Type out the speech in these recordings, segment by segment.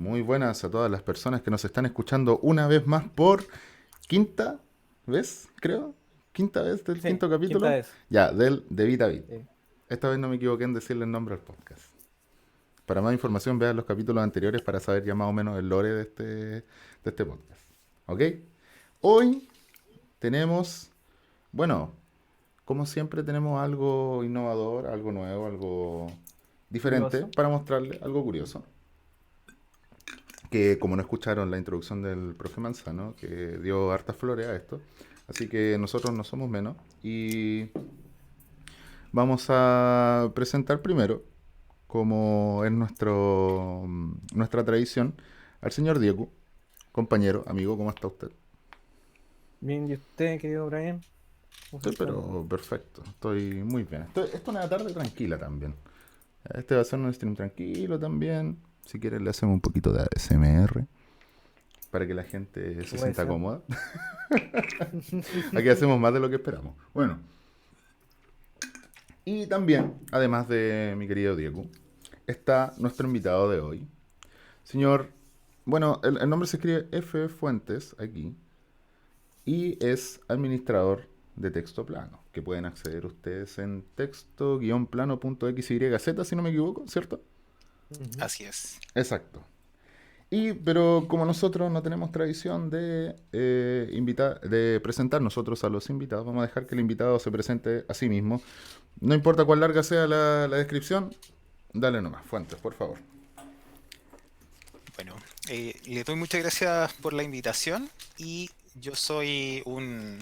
Muy buenas a todas las personas que nos están escuchando una vez más por quinta vez, creo. Quinta vez del Sí, quinto quinta capítulo. vez. Ya, del de VitaVit. Sí. Esta vez no me equivoqué en decirle el nombre al podcast. Para más información, vean los capítulos anteriores para saber ya más o menos el lore de este podcast. ¿Ok? Hoy tenemos, bueno, como siempre tenemos algo innovador, algo nuevo, algo diferente Curioso. para mostrarle, algo curioso. Que como no escucharon la introducción del profe Manzano, que dio hartas flores a esto, así que nosotros no somos menos y vamos a presentar primero, como es nuestra tradición, al señor Diego, compañero, amigo, ¿cómo está usted? Bien, ¿y usted, querido Brian? ¿Cómo se Estoy encuentra? pero perfecto, estoy muy bien. Esto es una tarde tranquila también. Este va a ser un stream tranquilo también. Si quieren le hacemos un poquito de ASMR para que la gente ¿Qué se puede sienta ser? cómoda. Aquí hacemos más de lo que esperamos. Bueno, y también, además de mi querido Diego, está nuestro invitado de hoy. Señor, bueno, el nombre se escribe F. Fuentes aquí y es administrador de texto plano, que pueden acceder ustedes en texto-plano.xyz, si no me equivoco, ¿cierto? Ujú. Así es. Exacto. Pero como nosotros no tenemos tradición de presentar nosotros a los invitados, vamos a dejar que el invitado se presente a sí mismo. No importa cuán larga sea la descripción, dale nomás, Fuentes, por favor. Bueno, le doy muchas gracias por la invitación y yo soy un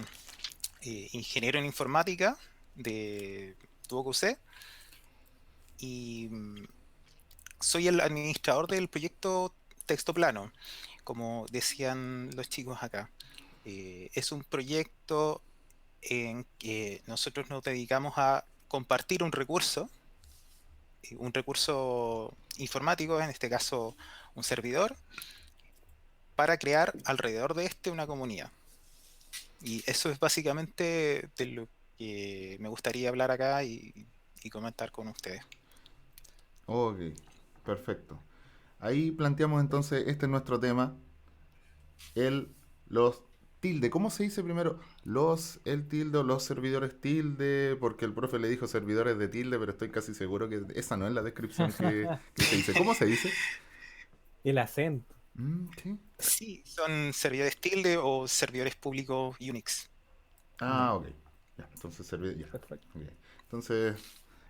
ingeniero en informática de UC y soy el administrador del proyecto Texto Plano, como decían los chicos acá. Es un proyecto en que nosotros nos dedicamos a compartir un recurso informático, en este caso un servidor, para crear alrededor de este una comunidad. Y eso es básicamente de lo que me gustaría hablar acá y comentar con ustedes. Ok, perfecto. Ahí planteamos entonces, este es nuestro tema, el, los tilde. ¿Cómo se dice primero? El tilde o los servidores tilde, porque el profe le dijo servidores de tilde, pero estoy casi seguro que esa no es la descripción que se dice. ¿Cómo se dice? El acento. Sí. Sí, son servidores tilde o servidores públicos Unix. Ya, Ok. Ya, entonces ya. perfecto. Ok. Entonces,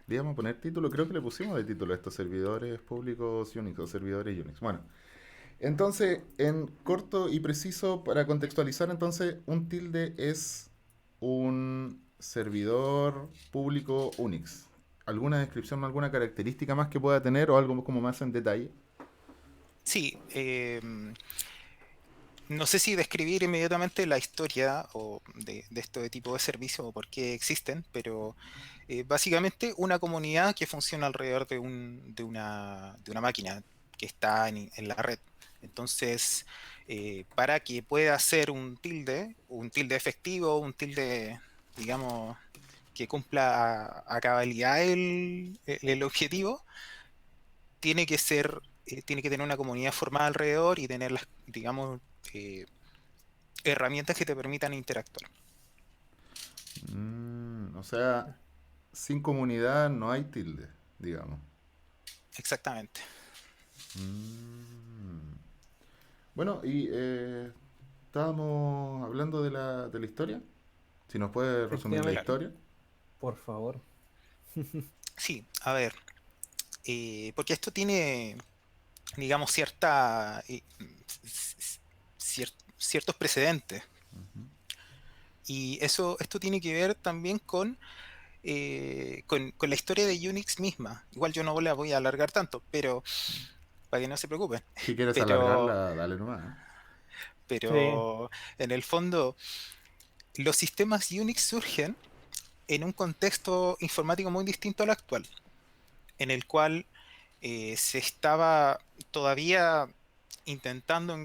le íbamos a poner título, creo que le pusimos de título a estos servidores públicos Unix o servidores Unix. Bueno, entonces, en corto y preciso, para contextualizar, entonces, un tilde es un servidor público Unix. ¿Alguna descripción, alguna característica más que pueda tener o algo como más en detalle? Sí, no sé si describir inmediatamente la historia de este tipo de servicios o por qué existen, pero básicamente una comunidad que funciona alrededor de una máquina que está en la red. Entonces, para que pueda ser un tilde efectivo, un tilde, digamos, que cumpla a cabalidad el objetivo, tiene que tener una comunidad formada alrededor y tener las, digamos, eh, herramientas que te permitan interactuar. O sea, sin comunidad no hay tilde, digamos. Exactamente. Mm. Bueno, y estábamos hablando de la historia. Si nos puede resumir la Efectivamente. Claro. historia. Por favor. Sí, a ver, porque esto tiene, digamos, ciertos precedentes. Y esto tiene que ver también con la historia de Unix misma. Igual yo no la voy a alargar tanto, pero para que no se preocupen. Si quieres Pero, alargarla, dale nomás. Sí. pero en el fondo, los sistemas Unix surgen en un contexto informático muy distinto al actual, en el cual se estaba todavía intentando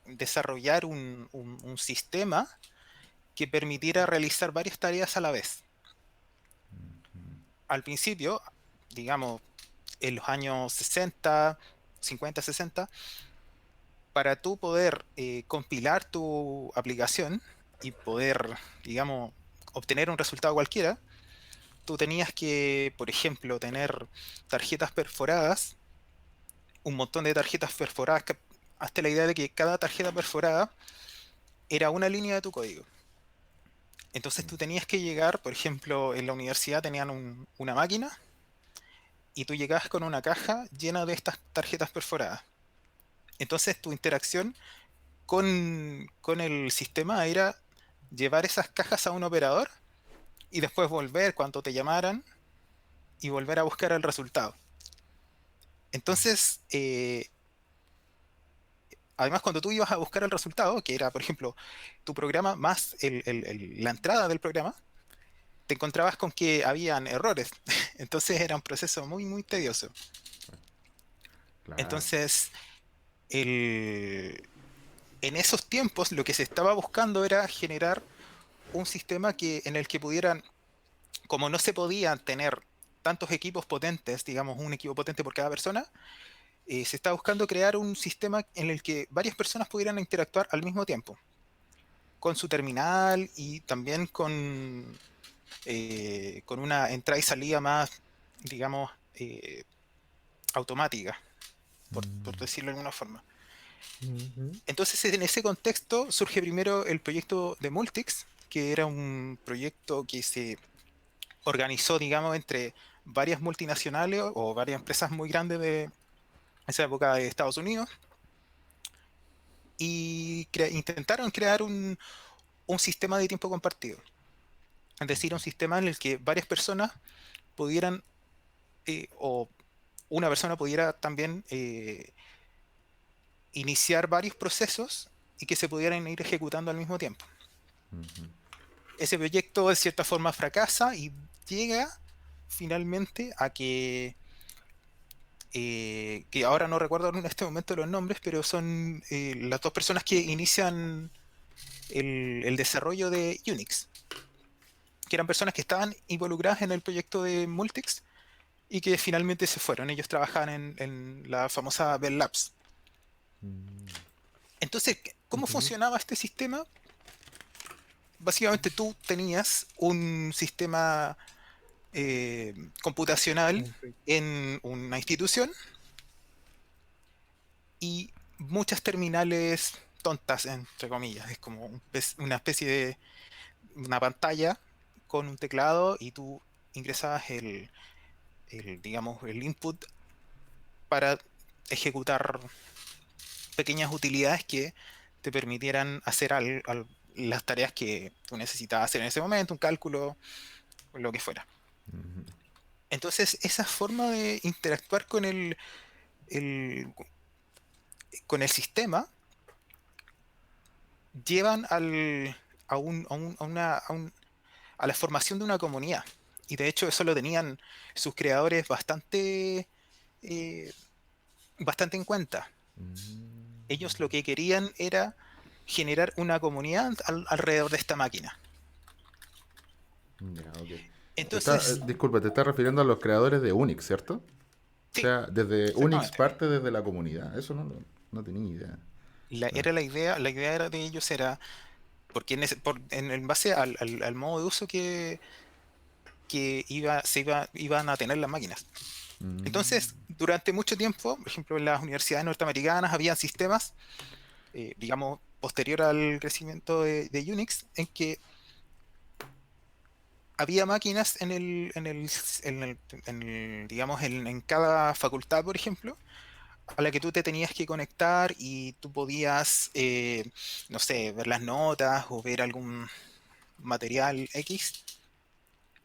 desarrollar un sistema que permitiera realizar varias tareas a la vez. Al principio, digamos, en los años 60, 50, 60, para tú poder compilar tu aplicación y poder, digamos, obtener un resultado cualquiera, tú tenías que, por ejemplo, tener tarjetas perforadas, un montón de tarjetas perforadas, hasta la idea de que cada tarjeta perforada era una línea de tu código. Entonces tú tenías que llegar, por ejemplo, en la universidad tenían una máquina y tú llegabas con una caja llena de estas tarjetas perforadas. Entonces tu interacción con el sistema era llevar esas cajas a un operador y después volver cuando te llamaran y volver a buscar el resultado. Entonces, además cuando tú ibas a buscar el resultado, que era, por ejemplo, tu programa más la entrada del programa, te encontrabas con que habían errores. Entonces era un proceso muy, muy tedioso. Claro. Entonces, el, en esos tiempos lo que se estaba buscando era generar un sistema en el que pudieran, como no se podían tener tantos equipos potentes, digamos un equipo potente por cada persona, se estaba buscando crear un sistema en el que varias personas pudieran interactuar al mismo tiempo, con su terminal y también con una entrada y salida más, digamos, automática, por Mm, decirlo de alguna forma. Ujú. Entonces, en ese contexto surge primero el proyecto de Multics, que era un proyecto que se organizó, digamos, entre varias multinacionales o varias empresas muy grandes de esa época de Estados Unidos y intentaron crear un sistema de tiempo compartido. Es decir, un sistema en el que varias personas pudieran, o una persona pudiera también iniciar varios procesos y que se pudieran ir ejecutando al mismo tiempo. ujú. Ese proyecto de cierta forma fracasa y llega finalmente a que ahora no recuerdo en este momento los nombres, pero son las dos personas que inician el desarrollo de Unix, que eran personas que estaban involucradas en el proyecto de Multics y que finalmente se fueron. Ellos trabajaban en la famosa Bell Labs. Mm, Entonces, ¿cómo Ujú. funcionaba este sistema? Básicamente tú tenías un sistema computacional Ok. en una institución y muchas terminales tontas, entre comillas. Es como una especie de una pantalla con un teclado y tú ingresabas digamos, el input para ejecutar pequeñas utilidades que te permitieran hacer las tareas que tú necesitabas hacer en ese momento, un cálculo, o lo que fuera. ujú. Entonces, esa forma de interactuar el- con el sistema llevan a la formación de una comunidad. Y de hecho eso lo tenían sus creadores eh, bastante en cuenta. Ellos lo que querían era generar una comunidad alrededor de esta máquina. Ya, ok. Entonces, Disculpa, te estás refiriendo a los creadores de Unix, ¿cierto? O sí, sea, desde Unix exactamente. parte desde la comunidad. Eso no tenía idea. Claro. Era la idea era de ellos era, porque en base al modo de uso que iban a tener las máquinas. Mm, Entonces, durante mucho tiempo, por ejemplo, en las universidades norteamericanas había sistemas, digamos, posterior al crecimiento de Unix, en que había máquinas digamos, en cada facultad, por ejemplo, a la que tú te tenías que conectar y tú podías, no sé, ver las notas o ver algún material X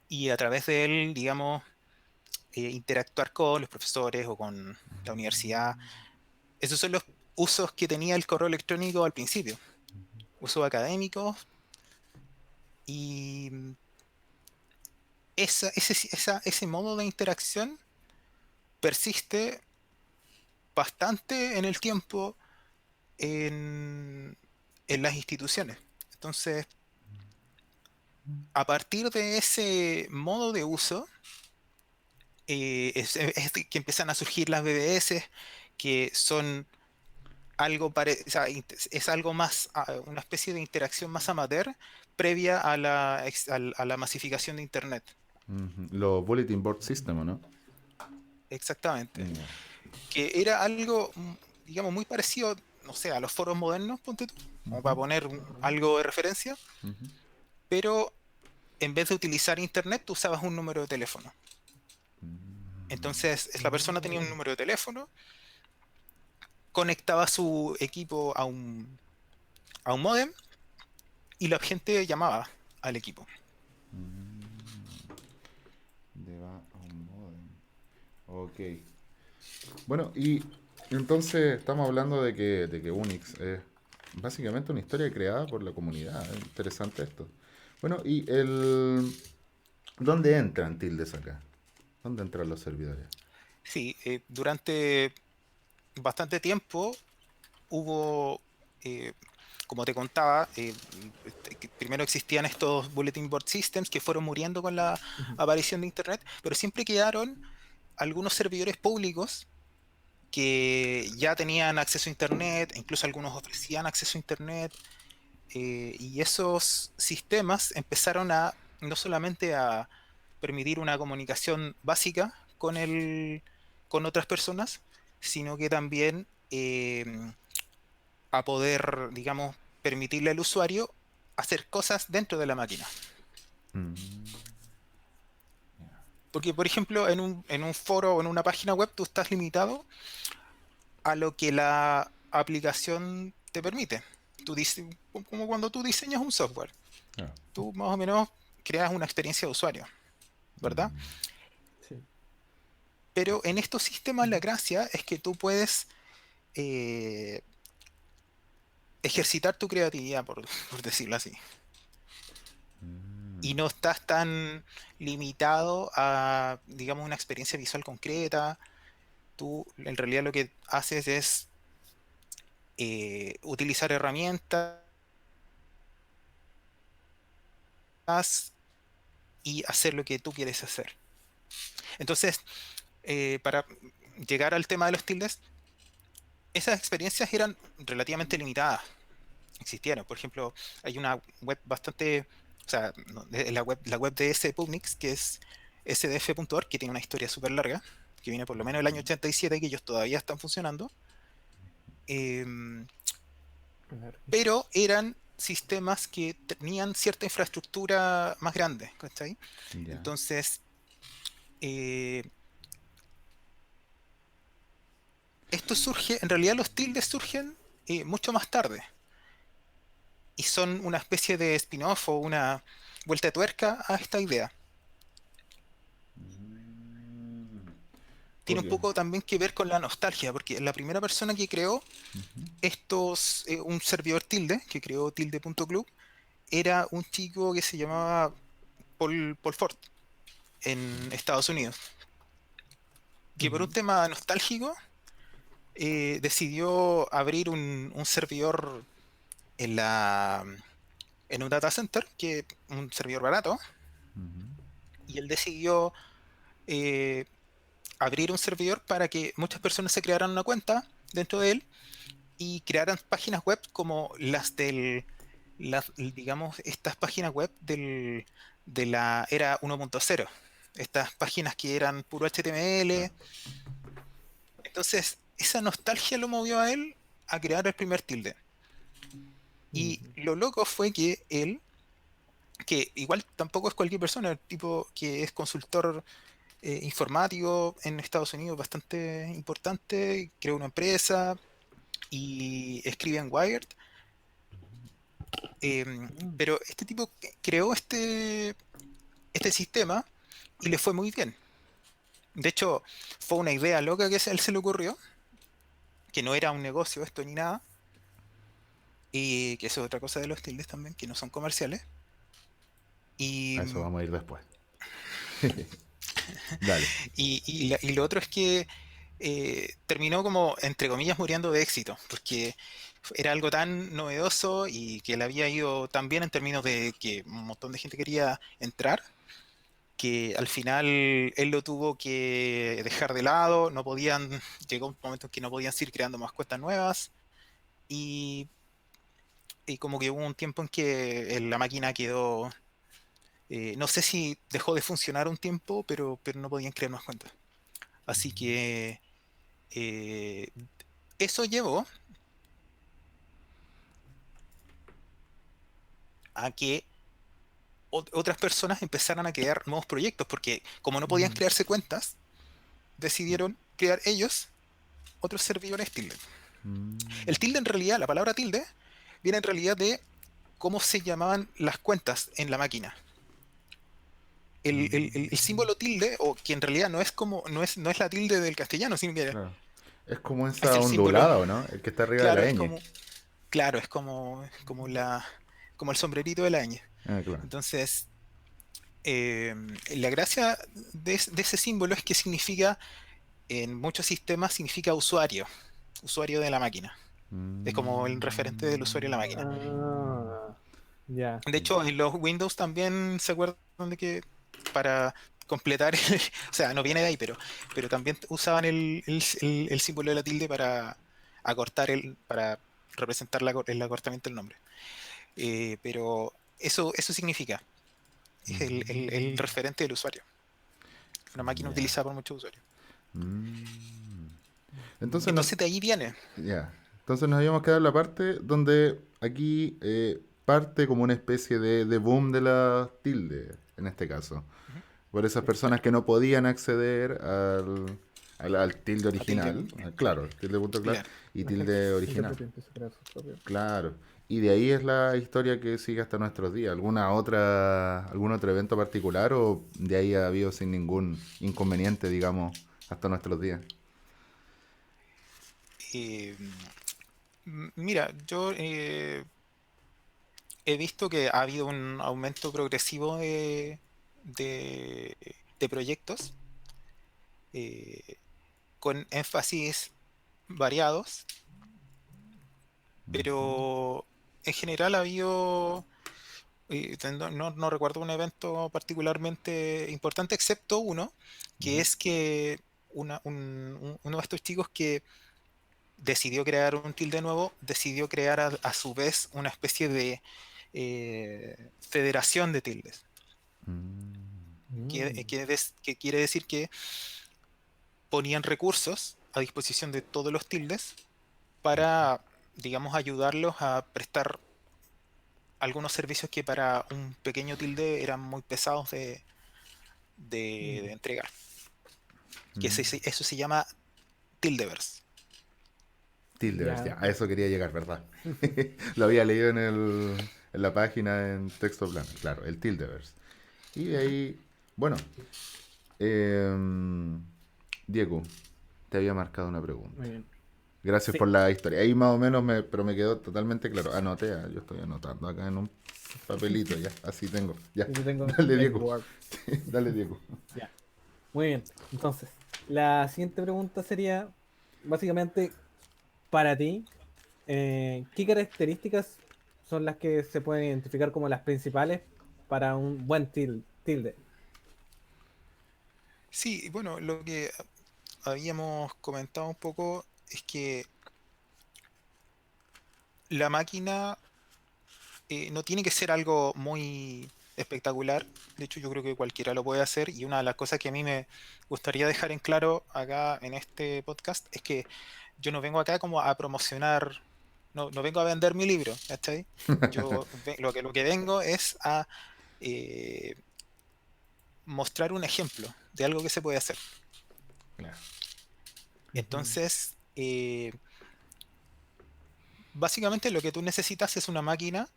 y a través de él, digamos, interactuar con los profesores o con la universidad. Esos son los usos que tenía el correo electrónico al principio, usos académicos y ese modo de interacción persiste bastante en el tiempo en, en las instituciones. Entonces, a partir de ese modo de uso, es que empiezan a surgir las BBS, que son o sea, es algo más, una especie de interacción más amateur previa a a la masificación de Internet. Ujú. Los Bulletin Board System, ¿o no? Exactamente. Ya. Que era algo, digamos, muy parecido, no sé, a los foros modernos, ponte tú, como Ujú, para poner algo de referencia, ujú. pero en vez de utilizar Internet, tú usabas un número de teléfono. Mm. Entonces, la persona tenía un número de teléfono, conectaba su equipo a un módem y la gente llamaba al equipo. Va a un modem. Ok. Bueno, y entonces estamos hablando de que Unix es básicamente una historia creada por la comunidad. Es interesante esto. Bueno, y el... ¿Dónde entran tildes acá? ¿Dónde entran los servidores? Sí, durante bastante tiempo hubo, eh, como te contaba, que primero existían estos bulletin board systems que fueron muriendo con la Ujú. aparición de Internet, pero siempre quedaron algunos servidores públicos que ya tenían acceso a Internet, e incluso algunos ofrecían acceso a Internet, y esos sistemas empezaron a no solamente a permitir una comunicación básica con otras personas, sino que también a poder, digamos, permitirle al usuario hacer cosas dentro de la máquina. Mm, Porque, por ejemplo, en un foro o en una página web tú estás limitado a lo que la aplicación te permite. Como cuando tú diseñas un software, claro. tú más o menos creas una experiencia de usuario, ¿verdad? Mm, Sí. Pero en estos sistemas la gracia es que tú puedes eh, ejercitar tu creatividad, por decirlo así. Y mm, no estás tan limitado a, digamos, una experiencia visual concreta. Tú en realidad lo que haces es utilizar herramientas y hacer lo que tú quieres hacer. Entonces, para llegar al tema de los tildes, esas experiencias eran relativamente limitadas. Existieron. Por ejemplo, hay una web bastante, o sea, la web de SPubnix, que es sdf.org, que tiene una historia súper larga, que viene por lo menos del año 87, que ellos todavía están funcionando, em, Claro. pero eran sistemas que tenían cierta infraestructura más grande, ¿cachai? ya. Entonces, eh, esto surge, en realidad los tildes surgen mucho más tarde y son una especie de spin-off o una vuelta de tuerca a esta idea. Mm, Tiene un curioso. poco también que ver con la nostalgia, porque la primera persona que creó Ujú, un servidor tilde, que creó tilde.club, era un chico que se llamaba Paul Ford en Estados Unidos, que por un Ujú. tema nostálgico decidió abrir un servidor en en un data center, que un servidor barato, ujú. y él decidió eh, abrir un servidor para que muchas personas se crearan una cuenta dentro de él y crearan páginas web como digamos, estas páginas web de la era 1.0. Estas páginas que eran puro HTML. Claro. Entonces, esa nostalgia lo movió a él a crear el primer tilde. Y Ujú. lo loco fue que él, que igual tampoco es cualquier persona, el tipo que es consultor informático en Estados Unidos bastante importante, creó una empresa y escribe en Wired. Mm. Pero este tipo creó este sistema y le fue muy bien. De hecho, fue una idea loca que a él se le ocurrió, que no era un negocio esto ni nada, y que eso es otra cosa de los tildes también, que no son comerciales. Y, A eso vamos a ir después. Dale. y lo otro es que terminó como, entre comillas, muriendo de éxito, porque era algo tan novedoso y que le había ido tan bien en términos de que un montón de gente quería entrar, que al final él lo tuvo que dejar de lado, no podían, llegó un momento en que no podían seguir creando más cuentas nuevas, y, y como que hubo un tiempo en que la máquina quedó, no sé si dejó de funcionar un tiempo, pero no podían crear más cuentas. Así que eh, eso llevó a que otras personas empezaran a crear nuevos proyectos, porque como no podían Mm. crearse cuentas, decidieron crear ellos otros servidores tilde. El Mm, tilde en realidad, la palabra tilde, viene en realidad de cómo se llamaban las cuentas en la máquina. El mm, símbolo tilde, o que en realidad no es como, no es la tilde del castellano, sino que claro. Es como es esa el símbolo, ondulada, ¿o no? El que está arriba de claro, la es ñ. como, claro, es como el sombrerito de la ñ. Ah, claro. Entonces, eh, la gracia de ese símbolo es que significa, en muchos sistemas, significa usuario, usuario de la máquina. Es como el referente del usuario de la máquina. Ah, ya. De hecho, en los Windows también se acuerdan de que para completar, o sea, no viene de ahí, pero también usaban el símbolo de la tilde para para representar el acortamiento del nombre. Pero eso significa, es el Mm, referente del usuario. Una máquina ya. utilizada por muchos usuarios. Mm. Entonces Entonces de ahí viene. ya. Entonces nos habíamos quedado en la parte donde aquí parte como una especie de boom de la tilde, en este caso. Ujú. Por esas personas Claro, que no podían acceder al tilde a tilde. original. Claro, el tilde punto claro Claro. y La gente tilde de original. repente empieza a crear sus propios. Claro. Y de ahí es la historia que sigue hasta nuestros días. ¿Algún otro evento particular o de ahí ha habido sin ningún inconveniente, digamos, hasta nuestros días? Eh, Mira, yo he visto que ha habido un aumento progresivo de, de proyectos, eh, con énfasis variados, Ujú, pero en general ha habido, no recuerdo un evento particularmente importante, excepto uno, que ujú, es que uno de estos chicos que decidió crear un tilde nuevo, decidió crear a su vez una especie de federación de tildes. mm, Mm, Que quiere decir que ponían recursos a disposición de todos los tildes para, digamos, ayudarlos a prestar algunos servicios que para un pequeño tilde eran muy pesados de entregar. mm. Eso se llama Tildeverse. Tildeverse, ya, ya. a eso quería llegar, ¿verdad? Lo había leído en la página en texto plano, claro, el Tildeverse. Y de Ujú. ahí, bueno, em, Diego, te había marcado una pregunta. Muy bien. Gracias por Sí, la historia. Ahí más o menos, pero me quedó totalmente claro. Anoté, yo estoy anotando acá en un papelito, ya, así tengo. Ya, yo tengo dale en Diego, Word. dale Diego. Ya. Muy bien. Entonces, la siguiente pregunta sería, básicamente, para ti, ¿qué características son las que se pueden identificar como las principales para un buen tilde? Sí, bueno, lo que habíamos comentado un poco es que la máquina no tiene que ser algo muy espectacular. De hecho, yo creo que cualquiera lo puede hacer. Y una de las cosas que a mí me gustaría dejar en claro acá en este podcast es que yo no vengo acá como a promocionar, no vengo a vender mi libro, ¿cachai? Lo que vengo es a eh, mostrar un ejemplo de algo que se puede hacer. Claro. Ujú. Entonces, básicamente lo que tú necesitas es una máquina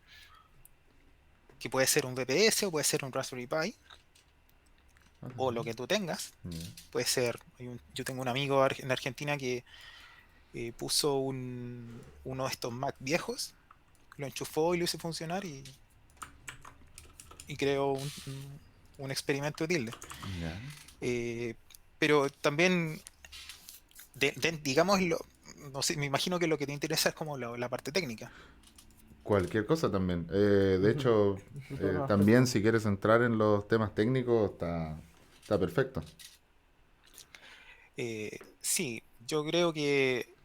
que puede ser un VPS o puede ser un Raspberry Pi Ajá. o lo que tú tengas. Ya. Puede ser, yo tengo un amigo en Argentina que puso uno de estos Mac viejos, lo enchufó y lo hizo funcionar y creó un experimento de tilde. Ya. Eh, pero también, digamos, no sé, me imagino que lo que te interesa es como la parte técnica. Cualquier cosa también. De Ujú. hecho, En todos los también aspectos. si quieres entrar en los temas técnicos, está perfecto. Sí, yo creo que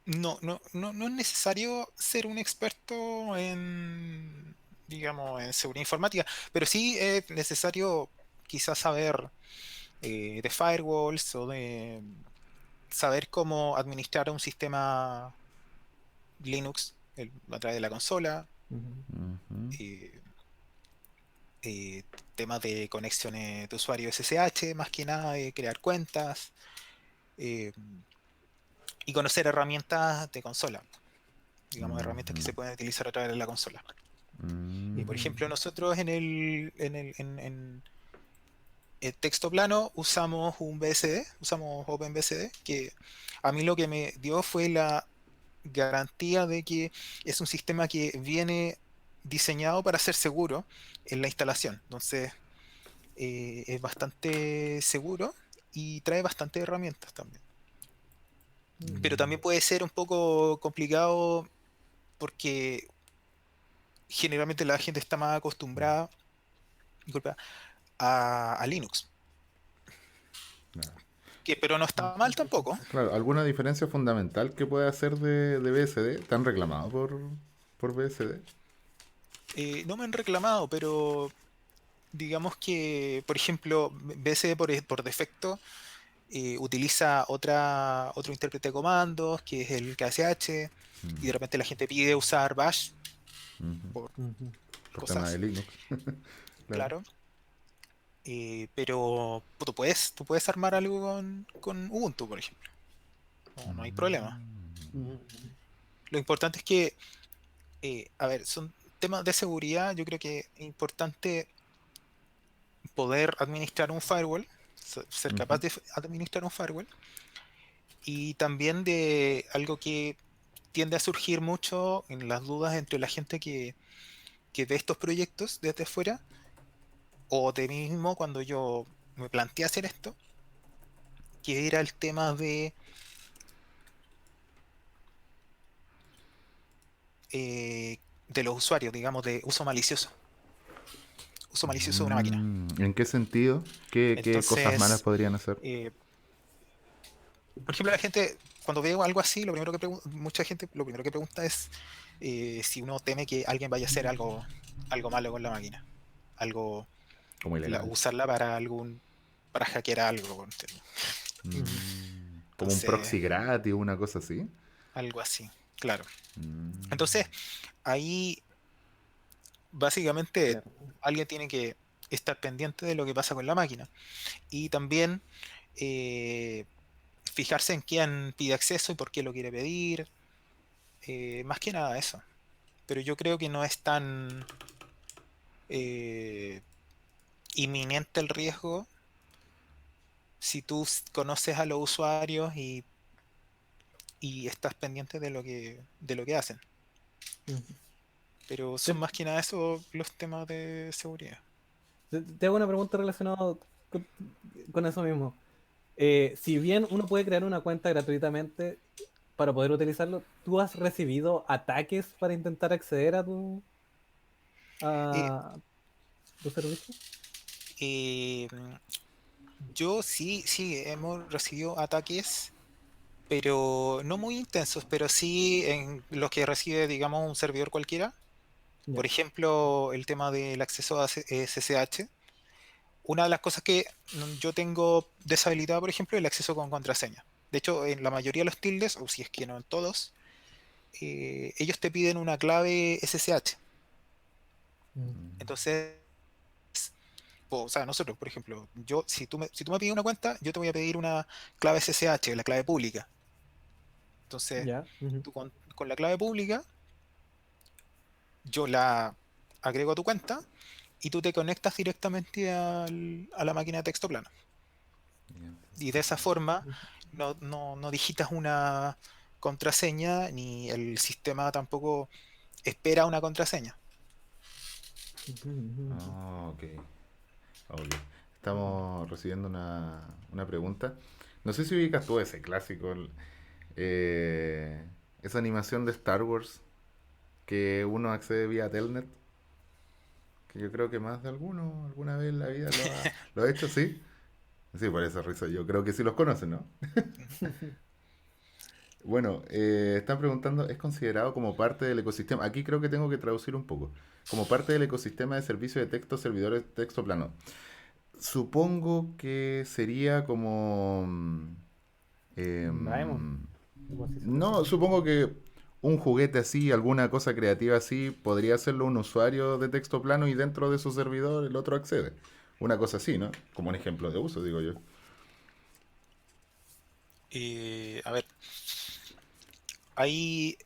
no es necesario ser un experto en, digamos, en seguridad informática, pero sí es necesario quizás saber de firewalls o de saber cómo administrar un sistema Linux a través de la consola, Ujú. Ujú. eh, eh, temas de conexiones de usuario SSH, más que nada de crear cuentas, eh, y conocer herramientas de consola, digamos, herramientas que Ujú. se pueden utilizar a través de la consola. Por Mm. ejemplo, nosotros en el texto plano usamos un BSD, usamos OpenBSD, que a mí lo que me dio fue la garantía de que es un sistema que viene diseñado para ser seguro en la instalación. Entonces, es bastante seguro y trae bastantes herramientas también. Pero Mm. también puede ser un poco complicado porque generalmente la gente está más acostumbrada, disculpa, a Linux, Claro. que pero no está mal tampoco. Claro, ¿alguna diferencia fundamental que pueda hacer de BSD? ¿Están reclamados por BSD? No me han reclamado, pero digamos que, por ejemplo, BSD por defecto utiliza otro intérprete de comandos, que es el KSH, y Mm. de repente la gente pide usar Bash Ujú. por Ujú. Por tema de cosas, Linux. Claro. claro. Pero tú puedes armar algo con Ubuntu, por ejemplo. No hay problema. Mm. Ujú. Lo importante es que, a ver, son temas de seguridad. Yo creo que es importante poder administrar un firewall, ser capaz Ujú. de administrar un firewall, y también de algo que tiende a surgir mucho en las dudas entre la gente que ve estos proyectos desde fuera, o de mí mismo cuando yo me planteé hacer esto, que era el tema de los usuarios, digamos, de uso malicioso de una máquina. ¿En qué sentido? ¿Qué cosas malas Entonces, podrían hacer? eh, por ejemplo, la gente, cuando ve algo así, mucha gente lo primero que pregunta es si uno teme que alguien vaya a hacer algo malo con la máquina, algo, Como ilegal. usarla para hackear algo, Ujú. Como un entonces, proxy gratis o una cosa así. algo así, claro. Mm. Entonces, ahí básicamente Claro. alguien tiene que estar pendiente de lo que pasa con la máquina y también eh, fijarse en quién pide acceso y por qué lo quiere pedir, más que nada eso. Pero yo creo que no es tan eh, inminente el riesgo si tú conoces a los usuarios y estás pendiente de lo que hacen. Ujú. Pero son Te, más que nada eso los temas de seguridad. te hago una pregunta relacionada con, con eso mismo. Si bien uno puede crear una cuenta gratuitamente para poder utilizarlo, ¿tú has recibido ataques para intentar acceder Eh, a tu servicio? eh, yo sí, sí, hemos recibido ataques, pero no muy intensos, pero sí en los que recibe, digamos, un servidor cualquiera. Por Ya. ejemplo, el tema del acceso a SSH. Una de las cosas que yo tengo deshabilitado, por ejemplo, es el acceso con contraseña. De hecho, en la mayoría de los tildes, o si es que no en todos, ellos te piden una clave SSH. Mm. Entonces, o sea, nosotros, por ejemplo, si tú me pides una cuenta, yo te voy a pedir una clave SSH, la clave pública. Entonces, Ya. Ujú. tú con la clave pública, yo la agrego a tu cuenta y tú te conectas directamente a la máquina de texto plano. Y de esa forma no digitas una contraseña ni el sistema tampoco espera una contraseña. Ujú, ujú, ujú. Ah, ok. Ok. Estamos recibiendo una pregunta. No sé si ubicas tú ese clásico, esa animación de Star Wars que uno accede vía Telnet, que yo creo que más de alguno alguna vez en la vida lo ha hecho, ¿sí? Sí, por esa risa. Yo creo que sí los conocen, ¿no? Bueno, están preguntando, ¿es considerado como parte del ecosistema? Aquí creo que tengo que traducir un poco. Como parte del ecosistema de servicio de texto, servidores de texto plano. Supongo que sería como... Daemon, em, algo así se no, conoce. supongo que un juguete así, alguna cosa creativa así, podría hacerlo un usuario de texto plano y dentro de su servidor el otro accede. Una cosa así, ¿no? Como un ejemplo de uso, digo yo. A ver, ahí,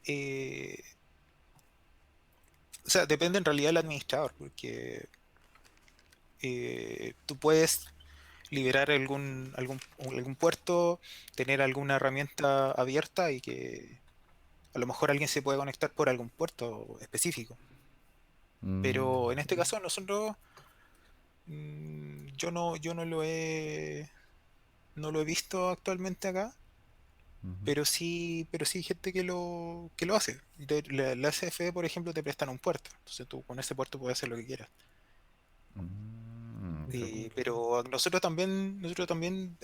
o sea, depende en realidad del administrador, porque tú puedes liberar algún puerto, tener alguna herramienta abierta y que a lo mejor alguien se puede conectar por algún puerto específico. Mm, Pero en este caso nosotros, yo no lo he visto actualmente acá, ujú, pero sí hay gente que lo hace. La SFE, por ejemplo, te prestan un puerto, entonces tú con ese puerto puedes hacer lo que quieras. qué bueno. Pero nosotros también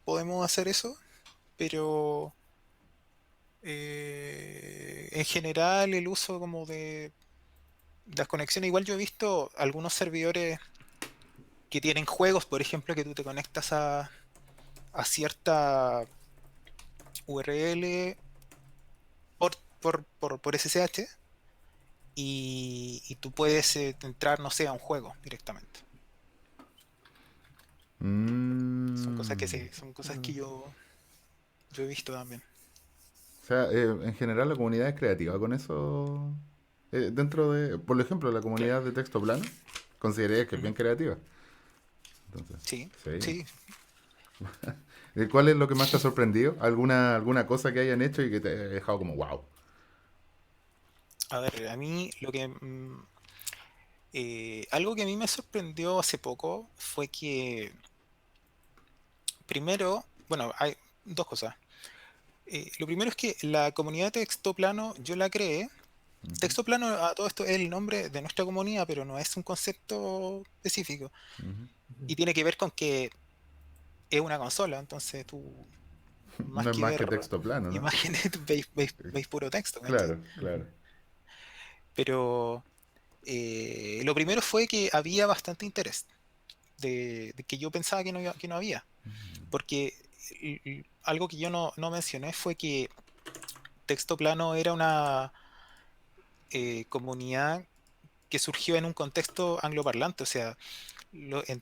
podemos hacer eso, pero en general el uso como de las conexiones, igual yo he visto algunos servidores que tienen juegos, por ejemplo, que tú te conectas a cierta URL por, por SSH y tú puedes entrar, no sé, a un juego directamente. Mm. Son cosas Mm. que yo he visto también. O sea, en general la comunidad es creativa con eso. Dentro de, por ejemplo, la Claro. comunidad de texto plano, consideraría que es Ujú. bien creativa. Entonces, Sí, sí. sí. ¿Cuál es lo que más te ha sorprendido? ¿Alguna cosa que hayan hecho y que te haya dejado como wow? A ver, a mí algo que a mí me sorprendió hace poco fue que primero, bueno, hay dos cosas. Lo primero es que la comunidad de texto plano yo la creé. Ujú, Texto plano a todo esto es el nombre de nuestra comunidad, pero no es un concepto específico. ujú. Y tiene que ver con que es una consola, entonces tú, más No es que más que ver texto plano, ¿no? imágenes, Eh, veis puro texto, ¿cachai? Claro, claro. Pero lo primero fue que había bastante interés, de que yo pensaba que no había. Porque algo que yo no mencioné fue que Texto Plano era una comunidad que surgió en un contexto angloparlante. O sea,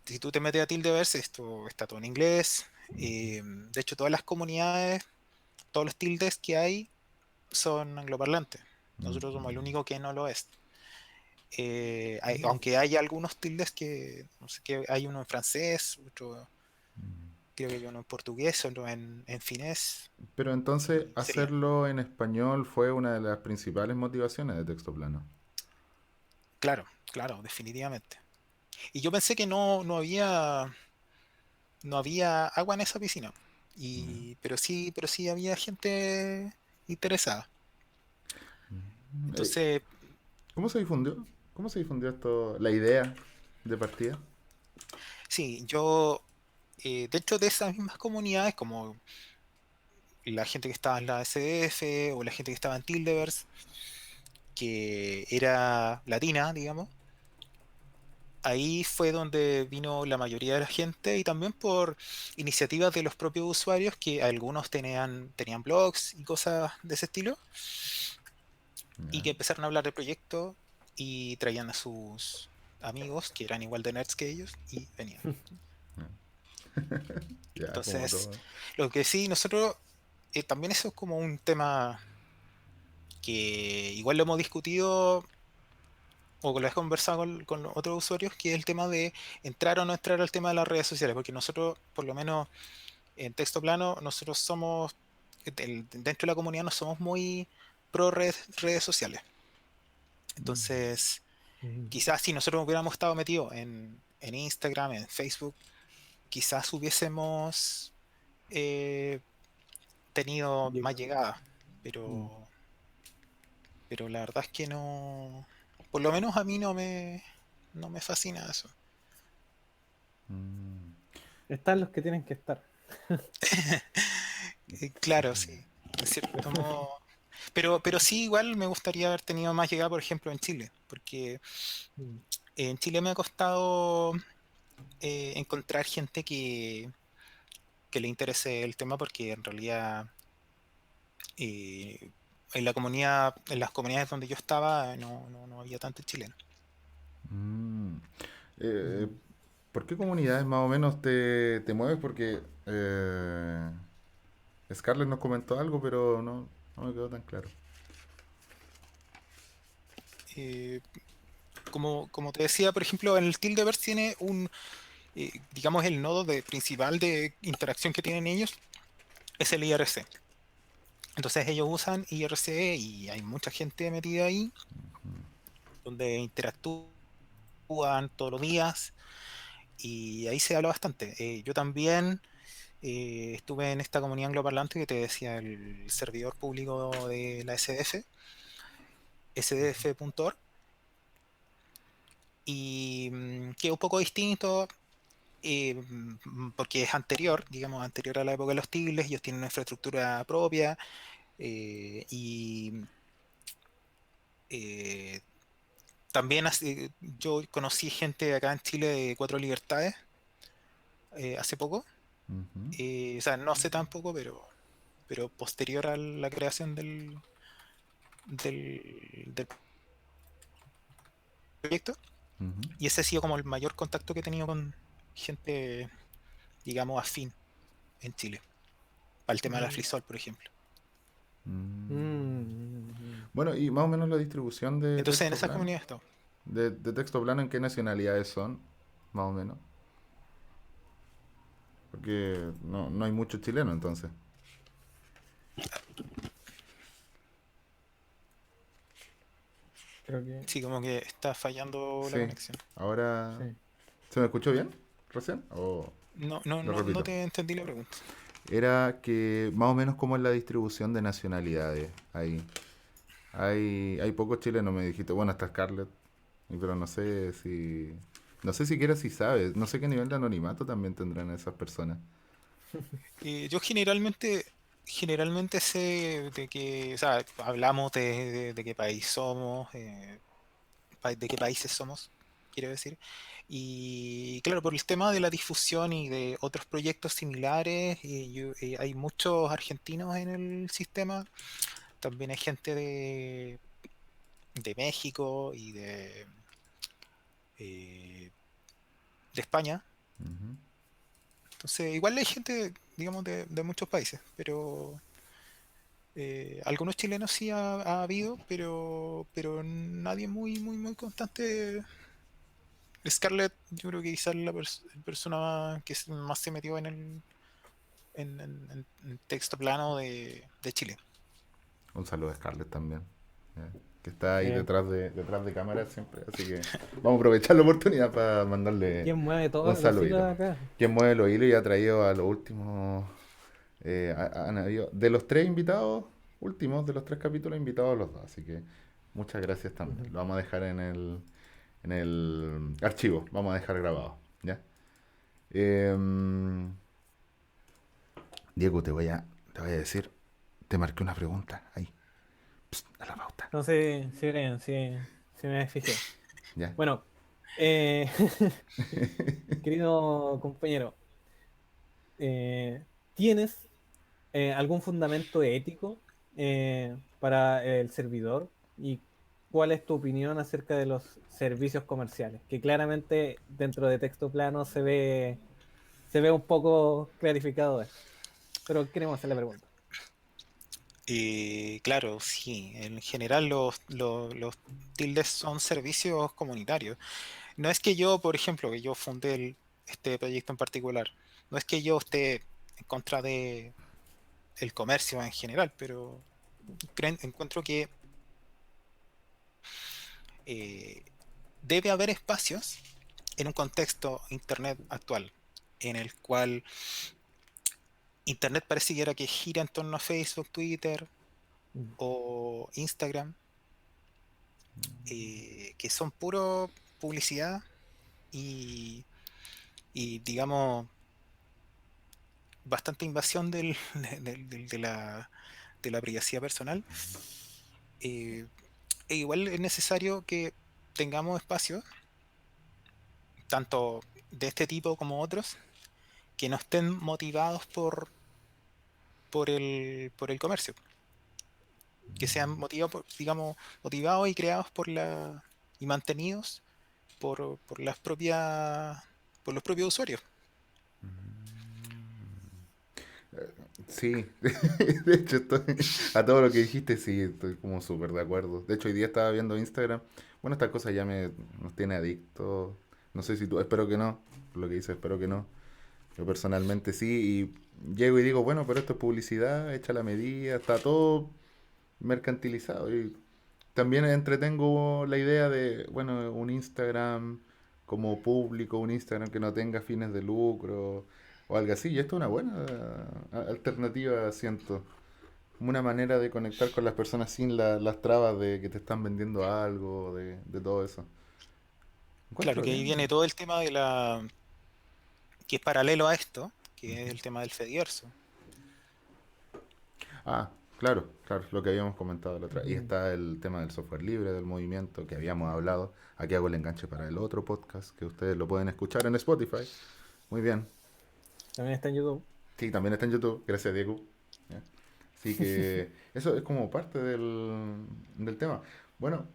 si tú te metes a Tildeverse, esto está todo en inglés. De hecho, todas las comunidades, todos los tildes que hay son angloparlantes. Nosotros somos el único que no lo es. Aunque hay algunos tildes que, no sé, que hay uno en francés, otro, creo que hay uno en portugués, otro en finés, Pero entonces, y sería. hacerlo en español fue una de las principales motivaciones de texto plano. Claro, claro, definitivamente. Y yo pensé que no había agua en esa piscina. Pero sí había gente interesada. Eh, Entonces, ¿Cómo se difundió? ¿Cómo se difundió esto, la idea de partida? sí, dentro de esas mismas comunidades, como la gente que estaba en la SDF o la gente que estaba en Tildeverse, que era latina, digamos, ahí fue donde vino la mayoría de la gente y también por iniciativas de los propios usuarios que algunos tenían blogs y cosas de ese estilo y Ya, que empezaron a hablar del proyecto y traían a sus amigos que eran igual de nerds que ellos y venían. ya, como Entonces, todo. lo que sí, nosotros también eso es como un tema que igual lo hemos discutido o lo he conversado con otros usuarios, que es el tema de entrar o no entrar al tema de las redes sociales, porque nosotros, por lo menos en texto plano, nosotros somos, dentro de la comunidad no somos muy pro redes sociales. Entonces, Mm. quizás si nosotros hubiéramos estado metidos en Instagram, en Facebook, quizás hubiésemos eh, tenido más Llegado. llegada, Mm. pero, pero la verdad es que no, por lo menos a mí no me fascina eso. Mm, Están los que tienen que estar. Claro, sí. en cierto modo. Pero sí, igual me gustaría haber tenido más llegada, por ejemplo, en Chile, porque Mm. en Chile me ha costado encontrar gente que le interese el tema, porque en realidad en la comunidad, en las comunidades donde yo estaba, no había tanto chileno. Mm. Eh, Mm. ¿Por qué comunidades más o menos te mueves? Porque Scarlett nos comentó algo, pero no me quedó tan claro. Eh, como te decía, por ejemplo, en el Tildeverse tiene digamos, el nodo principal de interacción que tienen ellos es el IRC. Entonces ellos usan IRC y hay mucha gente metida ahí, donde interactúan todos los días y ahí se habla bastante. Yo también estuve en esta comunidad angloparlante que te decía, el servidor público de la SDF, sdf.org, y que es un poco distinto porque es anterior, digamos, anterior a la época de los Tigres, ellos tienen una infraestructura propia y eh, también yo conocí gente acá en Chile de Cuatro Libertades hace poco, Ujú, o sea, no hace tan poco, pero posterior a la creación del proyecto, ujú. y ese ha sido como el mayor contacto que he tenido con gente, digamos, afín en Chile, para el tema de la Mm. FLISOL, por ejemplo. Mm. Mm. Bueno, y más o menos la distribución de Entonces, en texto esa plano. comunidad he estado. De texto plano, ¿en qué nacionalidades son? Más o menos. Porque no hay muchos chilenos entonces. Creo que Sí, como que está fallando la Sí. conexión. Ahora. sí. ¿Se me escuchó bien recién? ¿O lo No repito? te entendí la pregunta. Era que más o menos cómo es la distribución de nacionalidades ahí. Hay pocos chilenos, me dijiste. Bueno, hasta Scarlett. Pero no sé si. No sé siquiera si sabes. No sé qué nivel de anonimato también tendrán esas personas. Yo generalmente sé de que, o sea, hablamos de qué país somos, de qué países somos, quiero decir. Y claro, por el tema de la difusión y de otros proyectos similares, hay muchos argentinos en el sistema. También hay gente de México y eh, de España. Ujú. Entonces, igual hay gente, digamos, de muchos países, pero algunos chilenos sí ha habido, pero nadie muy constante. Scarlett, yo creo que quizás la persona que más se metió en texto plano de Chile. Un saludo a Scarlett también. ¿Ya? Que está ahí Sí. detrás de cámara siempre. Así que vamos a aprovechar la oportunidad para mandarle ¿Quién mueve un todos los hilos saludito. acá? Quien mueve los hilos y ha traído a los últimos. De los tres invitados, últimos, de los tres capítulos, invitados a los dos. Así que muchas gracias también. Ujú. Lo vamos a dejar en el archivo. Vamos a dejar grabado. ¿Ya? Em, Diego, te voy a decir. Te marqué una pregunta ahí. Psst, a la pauta. No sé si ven, si me fijé. ¿Ya? Bueno, eh, querido compañero, ¿tienes algún fundamento ético para el servidor? ¿Y cuál es tu opinión acerca de los servicios comerciales? Que claramente dentro de texto plano se ve un poco clarificado esto, pero queremos hacer la pregunta. Claro, sí, en general los tildes son servicios comunitarios. No es que yo, por ejemplo, que yo fundé este proyecto en particular, no es que yo esté en contra de el comercio en general, pero encuentro que eh, debe haber espacios en un contexto Internet actual, en el cual Internet pareciera que gira en torno a Facebook, Twitter Mm. o Instagram, que son puro publicidad y, digamos, bastante invasión de la privacidad personal, e igual es necesario que tengamos espacios, tanto de este tipo como otros, que no estén motivados por el comercio, que sean motivados, digamos, motivados y creados y mantenidos por las propias, por los propios usuarios. Sí, de hecho a todo lo que dijiste, sí, estoy como súper de acuerdo. De hecho, hoy día estaba viendo Instagram. Bueno, estas cosas ya nos tiene adictos. No sé si tú, espero que no, por lo que dices, espero que no. Yo personalmente sí, y llego y digo, bueno, pero esto es publicidad, hecha a la medida, está todo mercantilizado. Y también entretengo la idea de, bueno, un Instagram como público, un Instagram que no tenga fines de lucro o algo así. Y esto es una buena alternativa, siento. Una manera de conectar con las personas sin las trabas de que te están vendiendo algo, de todo eso. Claro Encuentro que ahí bien. viene todo el tema que es paralelo a esto, que es el tema del Fediverso. Ah, claro, claro, lo que habíamos comentado la otra. Y Mm, está el tema del software libre, del movimiento que habíamos hablado. Aquí hago el enganche para el otro podcast que ustedes lo pueden escuchar en Spotify. Muy bien. también está en YouTube. Sí, también está en YouTube. Gracias, Diego. ¿Ya? Así que eso es como parte del tema. Bueno,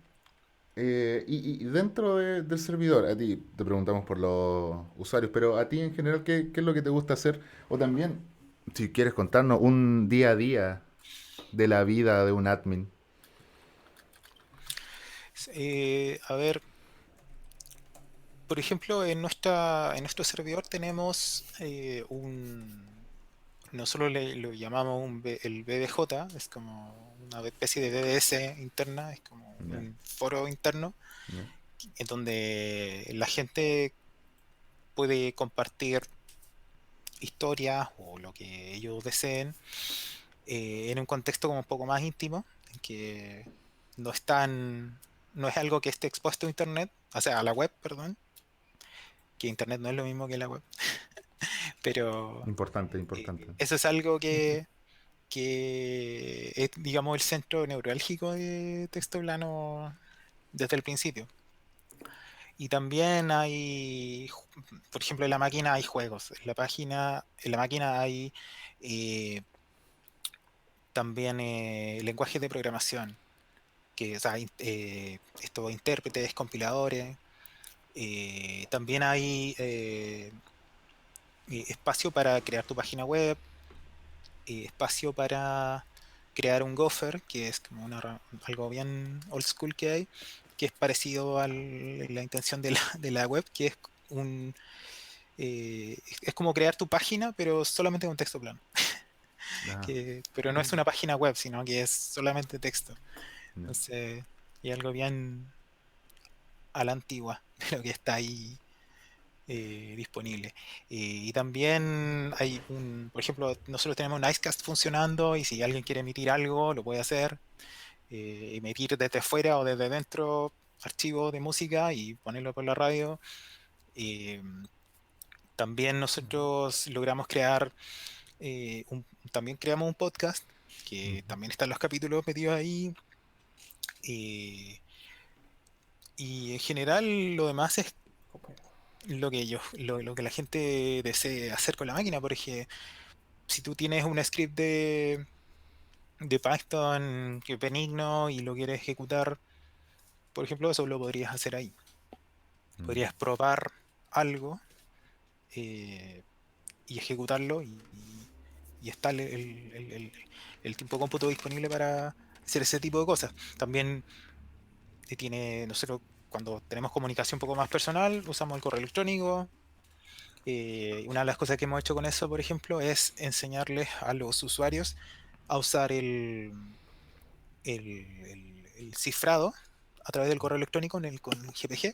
y dentro del servidor, a ti te preguntamos por los usuarios, pero a ti en general, ¿qué es lo que te gusta hacer? O también, si quieres contarnos un día a día de la vida de un admin. A ver, por ejemplo, en nuestro servidor tenemos nosotros lo llamamos el BBJ, es como una especie de BBS interna, es como Ya, un foro interno, ya. en donde la gente puede compartir historias o lo que ellos deseen, en un contexto como un poco más íntimo, en que no están, no es algo que esté expuesto a internet, o sea, a la web, perdón, que internet no es lo mismo que la web, pero Importante, importante. eso es algo que es, digamos, el centro neurálgico de texto plano desde el principio. Y también por ejemplo, en la máquina hay juegos, en la máquina hay eh, también lenguajes de programación, que, o sea, estos intérpretes, compiladores. También hay espacio para crear tu página web, espacio para crear un Gopher, que es como algo bien old school que hay, que es parecido a la intención de la web, que es es como crear tu página, pero solamente con texto plano. Ah, Pero no es una página web, sino que es solamente texto. ya. Entonces, y algo bien a la antigua, pero que está ahí disponible. Y también por ejemplo, nosotros tenemos un Icecast funcionando y si alguien quiere emitir algo, lo puede hacer. Emitir desde fuera o desde dentro archivos de música y ponerlo por la radio. Eh, También nosotros logramos también creamos un podcast, que Ujú. también están los capítulos metidos ahí. eh, y en general lo demás es lo que la gente desee hacer con la máquina, porque si tú tienes un script de Python que es benigno y lo quieres ejecutar, por ejemplo, eso lo podrías hacer ahí. Mm, Podrías probar algo eh, y ejecutarlo y está el tiempo de cómputo disponible para hacer ese tipo de cosas. También nosotros cuando tenemos comunicación un poco más personal, usamos el correo electrónico. Una de las cosas que hemos hecho con eso, por ejemplo, es enseñarles a los usuarios a usar el cifrado a través del correo electrónico con GPG.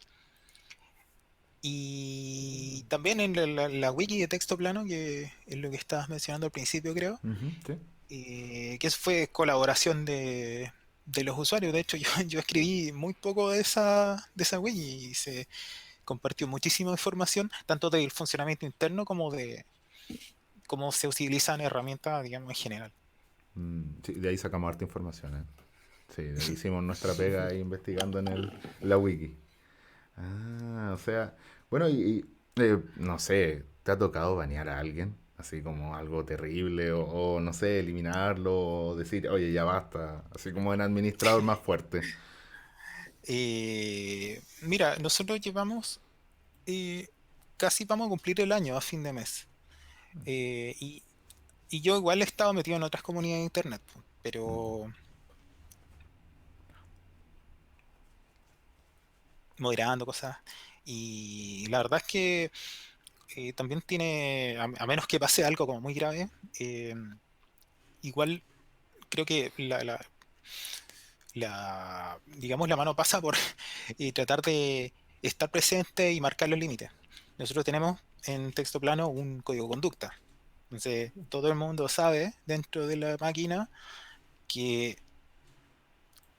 Y también en la wiki de texto plano, que es lo que estabas mencionando al principio, creo, ujú, sí. que eso fue colaboración de los usuarios. De hecho, yo escribí muy poco de esa wiki y se compartió muchísima información, tanto del funcionamiento interno como de cómo se utilizan herramientas, digamos, en general. Sí, de ahí sacamos harta información, ¿eh? Sí, de ahí hicimos nuestra pega ahí investigando la wiki. Ah, o sea, bueno, no sé, ¿te ha tocado banear a alguien? Así como algo terrible, o no sé, eliminarlo, o decir, oye, ya basta, así como en administrador más fuerte. Mira, nosotros llevamos, eh, casi vamos a cumplir el año a fin de mes. Eh, y, y yo igual he estado metido en otras comunidades de internet, po, Mm, pero moderando cosas. Y la verdad es que también tiene, a menos que pase algo como muy grave, igual creo que digamos, la mano pasa por tratar de estar presente y marcar los límites. Nosotros tenemos en texto plano un código de conducta. Entonces, todo el mundo sabe dentro de la máquina que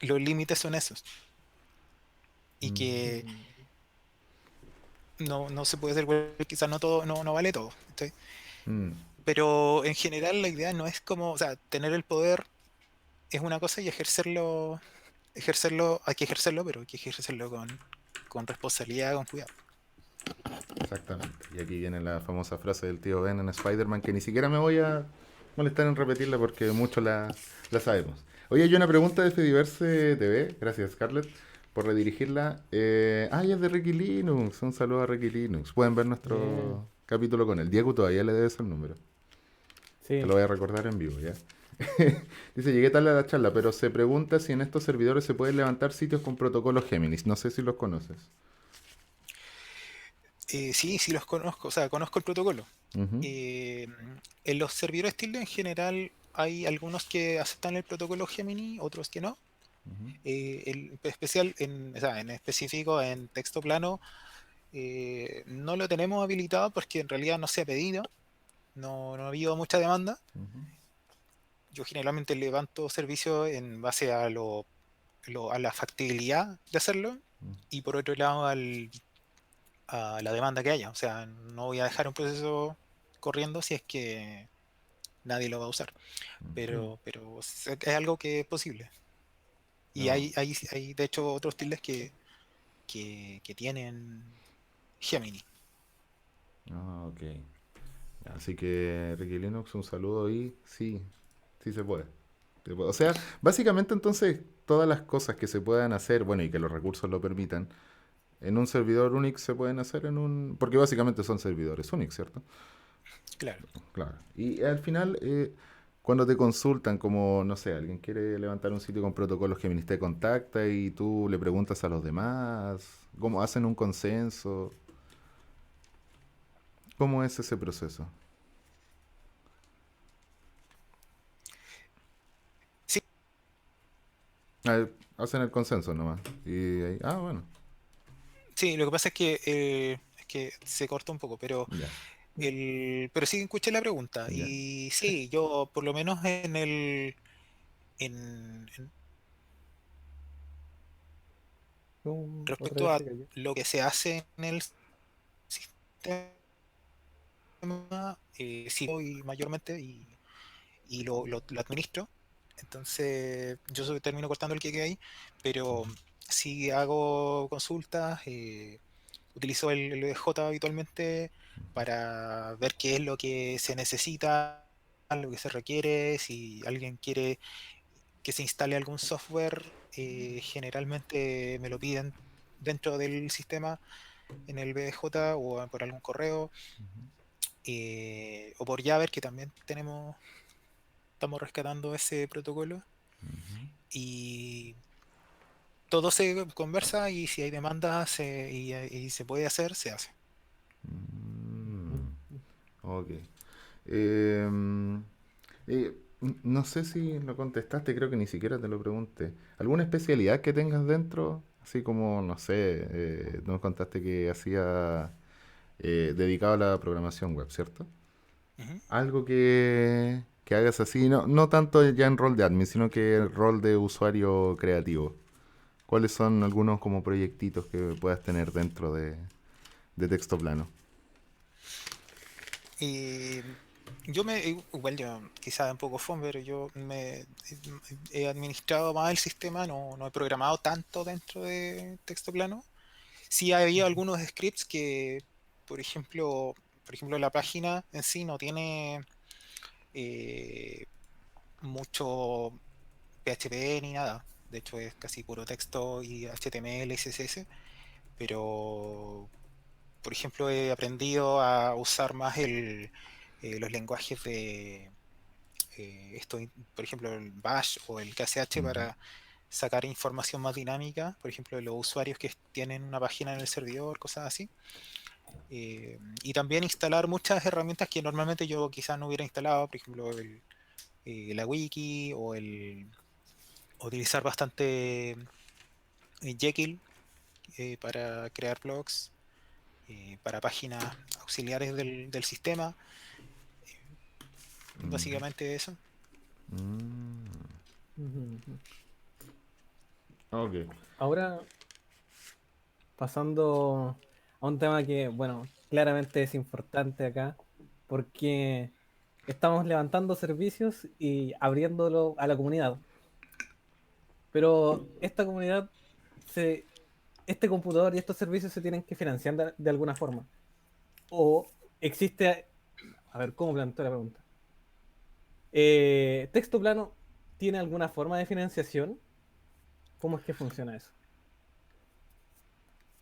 los límites son esos y mm, que no se puede hacer, quizás no todo, no vale todo. ¿Cachai? mm. Pero en general la idea no es como, o sea, tener el poder es una cosa y ejercerlo, hay que ejercerlo, pero hay que ejercerlo con responsabilidad, con cuidado. Exactamente. Y aquí viene la famosa frase del tío Ben en Spider-Man, que ni siquiera me voy a molestar en repetirla porque muchos la sabemos. Oye, hay una pregunta de Fediverse TV, gracias Scarlett por redirigirla. Y es de Ricky Linux, un saludo a Ricky Linux. Pueden ver Bien. nuestro capítulo con él. Diego todavía le debes el número. Te Sí. lo voy a recordar en vivo, ¿ya? Dice, llegué tarde a la charla, pero se pregunta si en estos servidores se pueden levantar sitios con protocolos Géminis. No sé si los conoces. Sí, sí los conozco, o sea, conozco el protocolo. Ujú, Eh, en los servidores tilde en general hay algunos que aceptan el protocolo Gemini, otros que no. ujú, O sea, en específico en texto plano, no lo tenemos habilitado porque en realidad no se ha pedido, no ha habido mucha demanda. ujú, Yo generalmente levanto servicio en base a la factibilidad de hacerlo y por otro lado a la demanda que haya. O sea, no voy a dejar un proceso corriendo si es que nadie lo va a usar. Mm. Pero es algo que es posible. Y no. hay de hecho otros tildes que tienen Gemini. Ok. Así que Ricky Linux, un saludo y sí, sí se puede. Se puede. O sea, básicamente entonces todas las cosas que se puedan hacer, bueno, y que los recursos lo permitan, en un servidor Unix se pueden hacer en un... Porque básicamente son servidores Unix, ¿cierto? Claro. Claro. Y al final, cuando te consultan, como, no sé, alguien quiere levantar un sitio con protocolos Gemini, te contacta y tú le preguntas a los demás, ¿cómo hacen un consenso? ¿Cómo es ese proceso? Sí, Ah, hacen el consenso nomás. Y ahí, bueno, sí, lo que pasa es que se corta un poco, ya, pero sí escuché la pregunta. ya. Y sí, yo por lo menos en Otra respecto vez a se cayó. lo que se hace en el sistema, sí voy mayormente y lo administro. Entonces, termino cortando el que queda ahí, pero si hago consultas, utilizo el J habitualmente para ver qué es lo que se necesita, lo que se requiere, si alguien quiere que se instale algún software, generalmente me lo piden dentro del sistema en el BJ o por algún correo, o por Jabber, que también estamos rescatando ese protocolo. Y todo se conversa y si hay demandas y se puede hacer, se hace. Mm, ok. Em, no sé si lo contestaste, creo que ni siquiera te lo pregunté. ¿Alguna especialidad que tengas dentro? Así como, no sé, nos contaste que hacía dedicado a la programación web, ¿cierto? Ujú. Algo que hagas así, no tanto ya en rol de admin, sino que el rol de usuario creativo. ¿Cuáles son algunos como proyectitos que puedas tener dentro de texto plano? igual yo, quizás un poco fome, pero he administrado más el sistema, no he programado tanto dentro de texto plano. Sí había algunos scripts que, por ejemplo, la página en sí no tiene eh, mucho PHP ni nada. De hecho es casi puro texto y HTML, CSS, pero por ejemplo he aprendido a usar más los lenguajes de por ejemplo el Bash o el KSH Ujú. para sacar información más dinámica, por ejemplo de los usuarios que tienen una página en el servidor, cosas así. Y también instalar muchas herramientas que normalmente yo quizás no hubiera instalado, por ejemplo la wiki o utilizar bastante Jekyll para crear blogs, para páginas auxiliares del sistema, Mm, básicamente eso. mm. Ujú. Ok. Ahora, pasando a un tema que, bueno, claramente es importante acá, porque estamos levantando servicios y abriéndolo a la comunidad. Pero esta comunidad, se, este computador y estos servicios se tienen que financiar de alguna forma. O existe, a ver, ¿cómo planteo la pregunta? ¿Texto plano tiene alguna forma de financiación? ¿Cómo es que funciona eso?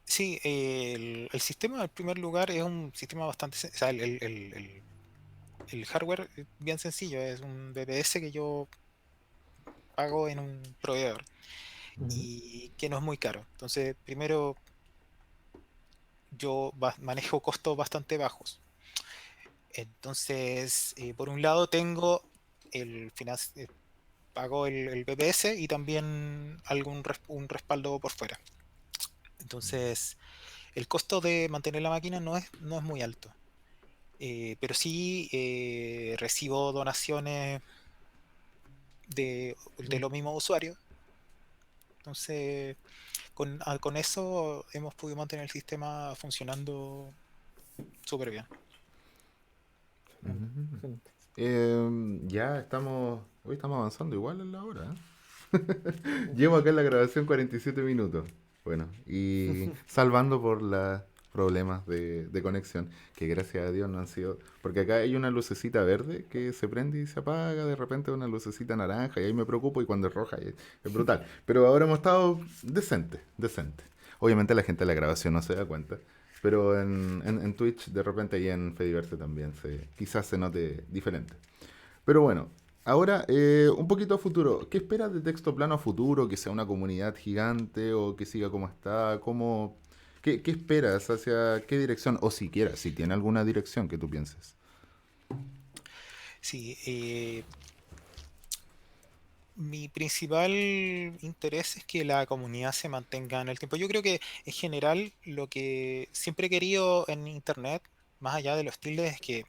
Sí, el sistema en primer lugar es un sistema bastante, o sea, el hardware es bien sencillo, es un BPS que yo pago en un proveedor Ujú, y que no es muy caro. Entonces, primero yo manejo costos bastante bajos. Entonces, por un lado tengo pago el BPS y también un respaldo por fuera. Entonces, el costo de mantener la máquina no es muy alto. Pero sí recibo donaciones de ujú. los mismos usuarios. Entonces, con eso hemos podido mantener el sistema funcionando súper bien. Excelente, excelente. Ya estamos, hoy estamos avanzando igual en la hora, ¿eh? Llevo Ujú. acá en la grabación 47 minutos. Bueno, y salvando por los problemas de conexión, que gracias a Dios no han sido. Porque acá hay una lucecita verde que se prende y se apaga, de repente una lucecita naranja, y ahí me preocupo, y cuando es roja es brutal. Pero ahora hemos estado decente, decente. Obviamente la gente de la grabación no se da cuenta. Pero en Twitch, de repente, y en Fediverse también, quizás se note diferente. Pero bueno, ahora un poquito a futuro. ¿Qué esperas de texto plano a futuro? ¿Que sea una comunidad gigante o que siga como está? ¿Qué esperas? ¿Hacia qué dirección? O siquiera, si tiene alguna dirección que tú pienses. Sí, mi principal interés es que la comunidad se mantenga en el tiempo. Yo creo que en general lo que siempre he querido en Internet, más allá de los tildes, es que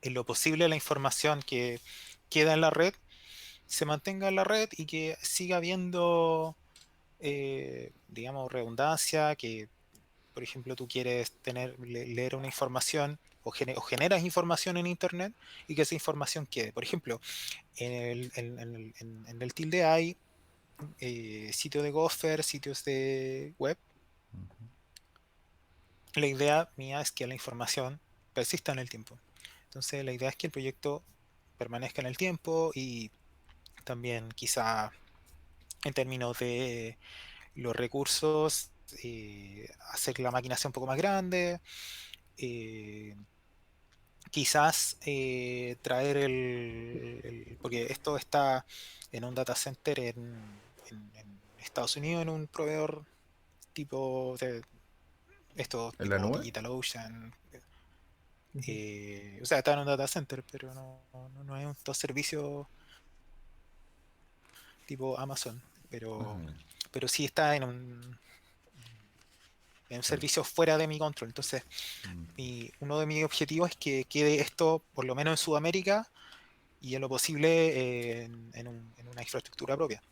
en lo posible la información que queda en la red se mantenga en la red y que siga habiendo, digamos, redundancia, que por ejemplo tú quieres leer una información o generas información en Internet y que esa información quede. Por ejemplo, en el tilde hay sitios de Gopher, sitios de web. La idea mía es que la información persista en el tiempo. Entonces la idea es que el proyecto permanezca en el tiempo y también quizá en términos de los recursos, hacer la máquina sea un poco más grande, eh, quizás traer porque esto está en un data center en Estados Unidos, en un proveedor tipo de esto ¿En la tipo nube? DigitalOcean. Ujú. O sea, está en un data center, pero no es un todo servicio tipo Amazon, Ajá, pero sí está en un claro. servicio fuera de mi control. Entonces, Mm, uno de mis objetivos es que quede esto, por lo menos en Sudamérica, y en lo posible en una infraestructura propia.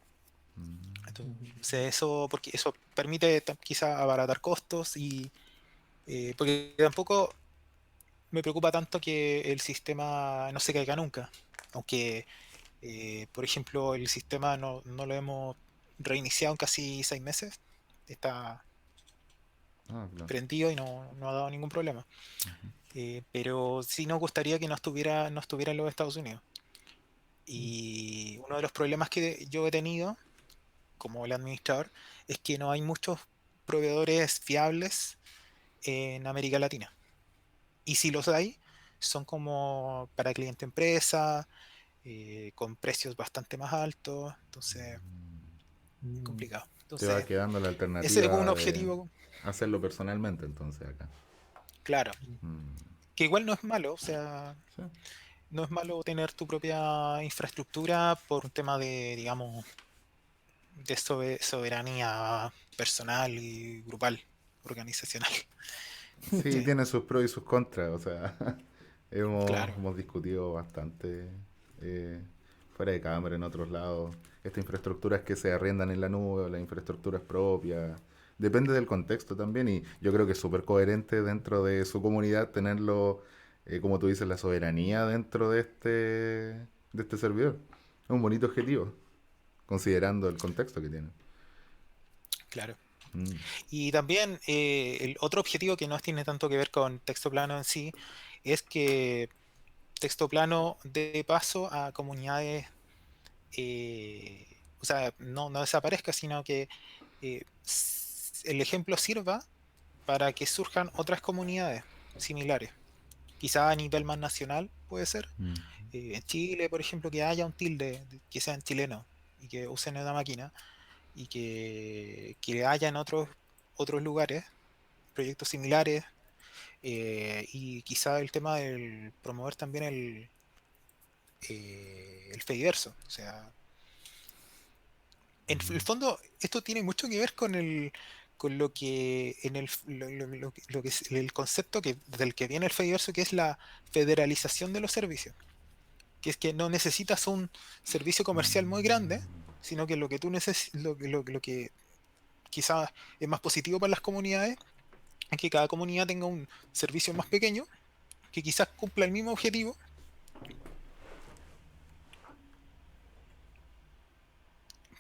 mm, Ujú. Entonces, porque eso permite quizá abaratar costos porque tampoco me preocupa tanto que el sistema no se caiga nunca. Aunque, por ejemplo, el sistema no lo hemos reiniciado en casi 6 meses. Está Ah, claro. prendido y no ha dado ningún problema. Pero sí nos gustaría que no estuviera en los Estados Unidos. Y uno de los problemas que yo he tenido como el administrador es que no hay muchos proveedores fiables en América Latina. Y si los hay, son como para cliente empresa, con precios bastante más altos, entonces es Mm. complicado. Te va Entonces, quedando la ese es un alternativa de objetivo, hacerlo personalmente, entonces acá. claro, Mm, que igual no es malo, o sea, sí. no es malo tener tu propia infraestructura por un tema de, digamos, de soberanía personal y grupal, organizacional. Sí, Sí, tiene sus pros y sus contras, o sea, claro, hemos discutido bastante eh, fuera de cámara en otros lados, estas infraestructuras que se arriendan en la nube o las infraestructuras propias, depende del contexto también y yo creo que es súper coherente dentro de su comunidad tenerlo, como tú dices, la soberanía dentro de este servidor. Es un bonito objetivo, considerando el contexto que tiene. claro. Mm, Y también el otro objetivo que no tiene tanto que ver con texto plano en sí es que texto plano dé paso a comunidades, o sea, no desaparezca, sino que el ejemplo sirva para que surjan otras comunidades similares. Quizá a nivel más nacional puede ser. mm, En Chile, por ejemplo, que haya un tilde que sean chilenos y que usen una máquina y que haya en otros lugares proyectos similares, y quizá el tema del promover también el Fediverso. O sea, en el mm, fondo, esto tiene mucho que ver con lo que en lo que es el concepto del que viene el Fediverso, que es la federalización de los servicios. Que es que no necesitas un servicio comercial muy grande, sino que lo que tú lo que quizás es más positivo para las comunidades es que cada comunidad tenga un servicio más pequeño que quizás cumpla el mismo objetivo,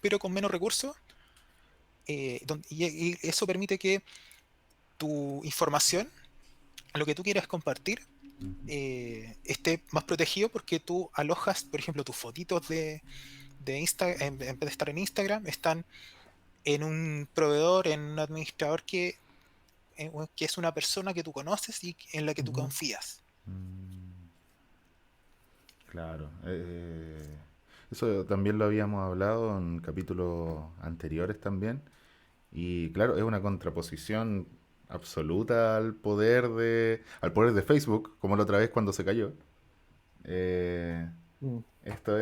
pero con menos recursos, y eso permite que tu información, lo que tú quieras compartir, esté más protegido porque tú alojas, por ejemplo, tus fotitos de Instagram, en vez de estar en Instagram, están en un proveedor, en un administrador que es una persona que tú conoces y en la que tú Ujú. confías. mm. Claro. Eso también lo habíamos hablado en capítulos anteriores también. Y claro, es una contraposición absoluta al poder de Facebook, como la otra vez cuando se cayó. Eh, Mm. esto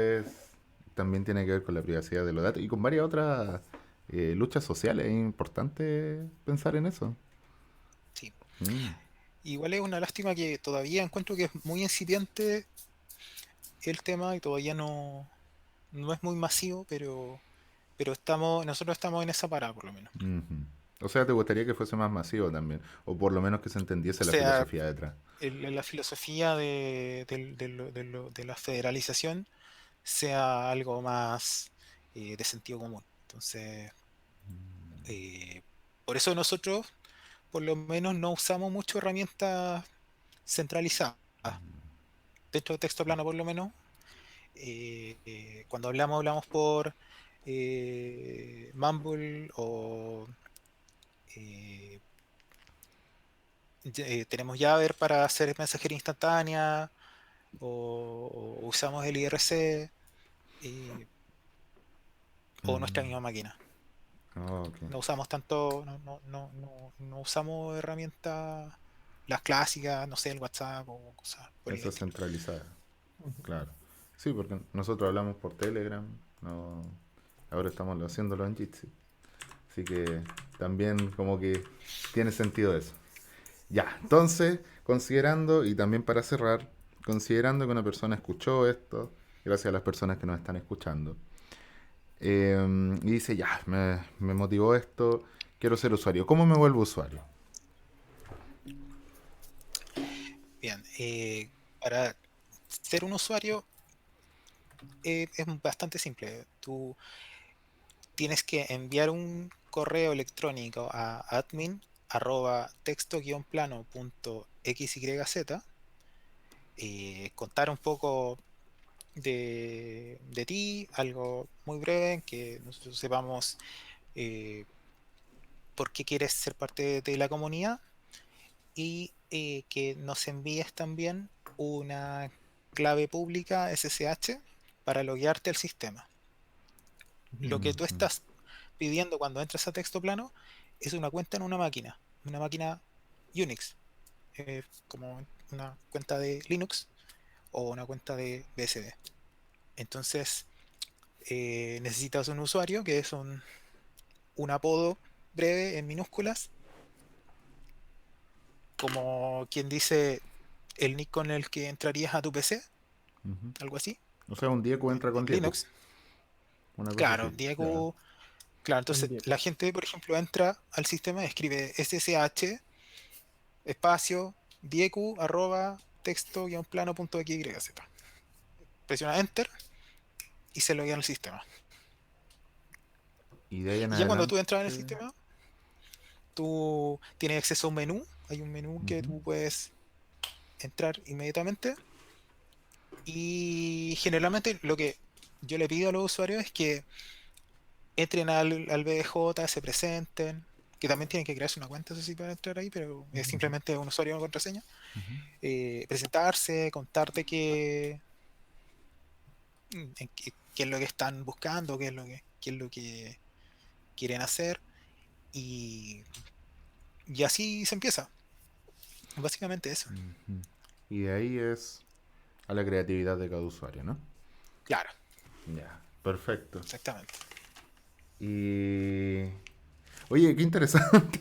también tiene que ver con la privacidad de los datos y con varias otras luchas sociales. Es importante pensar en eso. Sí. Mm, Igual es una lástima que todavía encuentro que es muy incipiente el tema y todavía no es muy masivo, pero nosotros estamos en esa parada por lo menos. ujú. O sea, ¿te gustaría que fuese más masivo también? O por lo menos que se O entendiese la sea, filosofía detrás. la filosofía de la federalización sea algo más de sentido común. Entonces, eh, por eso nosotros, por lo menos, no usamos mucho herramientas centralizadas. Dentro de texto plano, por lo menos, cuando hablamos por Mumble o eh, tenemos Jabber para hacer mensajería instantánea o usamos el IRC, eh, o nuestra Mm, misma máquina. ah, ok. No usamos tanto, no usamos herramientas, las clásicas, no sé, el WhatsApp o cosas por el Esa estilo. centralizada, Ujú. claro. Sí, porque nosotros hablamos por Telegram, no, ahora estamos haciéndolo en Jitsi. Así que también como que tiene sentido eso. Ya, entonces, considerando, y también para cerrar, considerando que una persona escuchó esto, gracias a las personas que nos están escuchando, y dice, ya, me motivó esto, quiero ser usuario. ¿Cómo me vuelvo usuario? Bien, Para ser un usuario es bastante simple. Tú tienes que enviar un correo electrónico a admin@texto-plano.xyz, contar un poco de ti, algo muy breve, que nosotros sepamos por qué quieres ser parte de la comunidad y que nos envíes también una clave pública SSH para loguearte al sistema. Lo que tú Ujú. estás pidiendo cuando entras a texto plano es una cuenta en una máquina Unix, como una cuenta de Linux o una cuenta de BSD. Entonces, necesitas un usuario que es un apodo breve en minúsculas, como quien dice el nick con el que entrarías a tu PC, Ujú. algo así, O sea, un Dieku entra con en Dieku, Linux. una cosa Claro, así. Ya. Diego. Claro, Un entonces día. la gente, por ejemplo, entra al sistema y escribe SSH espacio diecu arroba texto-plano.xyz. Presiona Enter y se loguea al sistema. Y de ahí en Y ya cuando adelante. tú entras en el sistema, tú tienes acceso a un menú. Hay un menú que Ujú. tú puedes entrar inmediatamente. Y generalmente lo que yo le pido a los usuarios es que entren al BDJ, se presenten, que también tienen que crearse una cuenta, eso sí, para entrar ahí, pero es Ujú. Ujú. simplemente un usuario y una contraseña. Ujú. Presentarse, contarte qué es lo que están buscando, qué es lo que quieren hacer, y, y así se empieza. Básicamente eso. Ujú. Y de ahí es a la creatividad de cada usuario, ¿no? Claro, Ya, perfecto. exactamente. Y... Oye, qué interesante.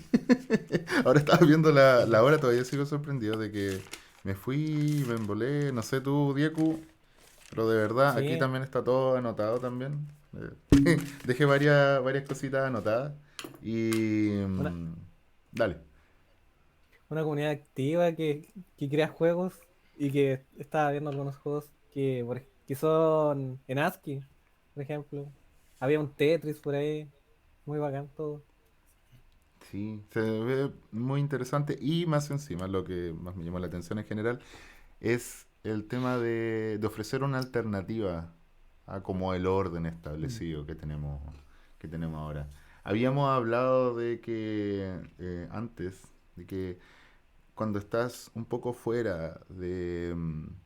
Ahora estaba viendo la hora, todavía sigo sorprendido de que me fui, me embolé, no sé tú, Dieku, pero de verdad, aquí Sí, también está todo anotado también. Dejé varias cositas anotadas y... una, dale. una comunidad activa que crea juegos y que estaba viendo algunos juegos que son en ASCII, por ejemplo. Había un Tetris por ahí, muy bacán todo. Sí, se ve muy interesante y más encima, lo que más me llamó la atención en general es el tema de ofrecer una alternativa a como el orden Mm. establecido que tenemos ahora. Habíamos hablado de que antes, de que cuando estás un poco fuera de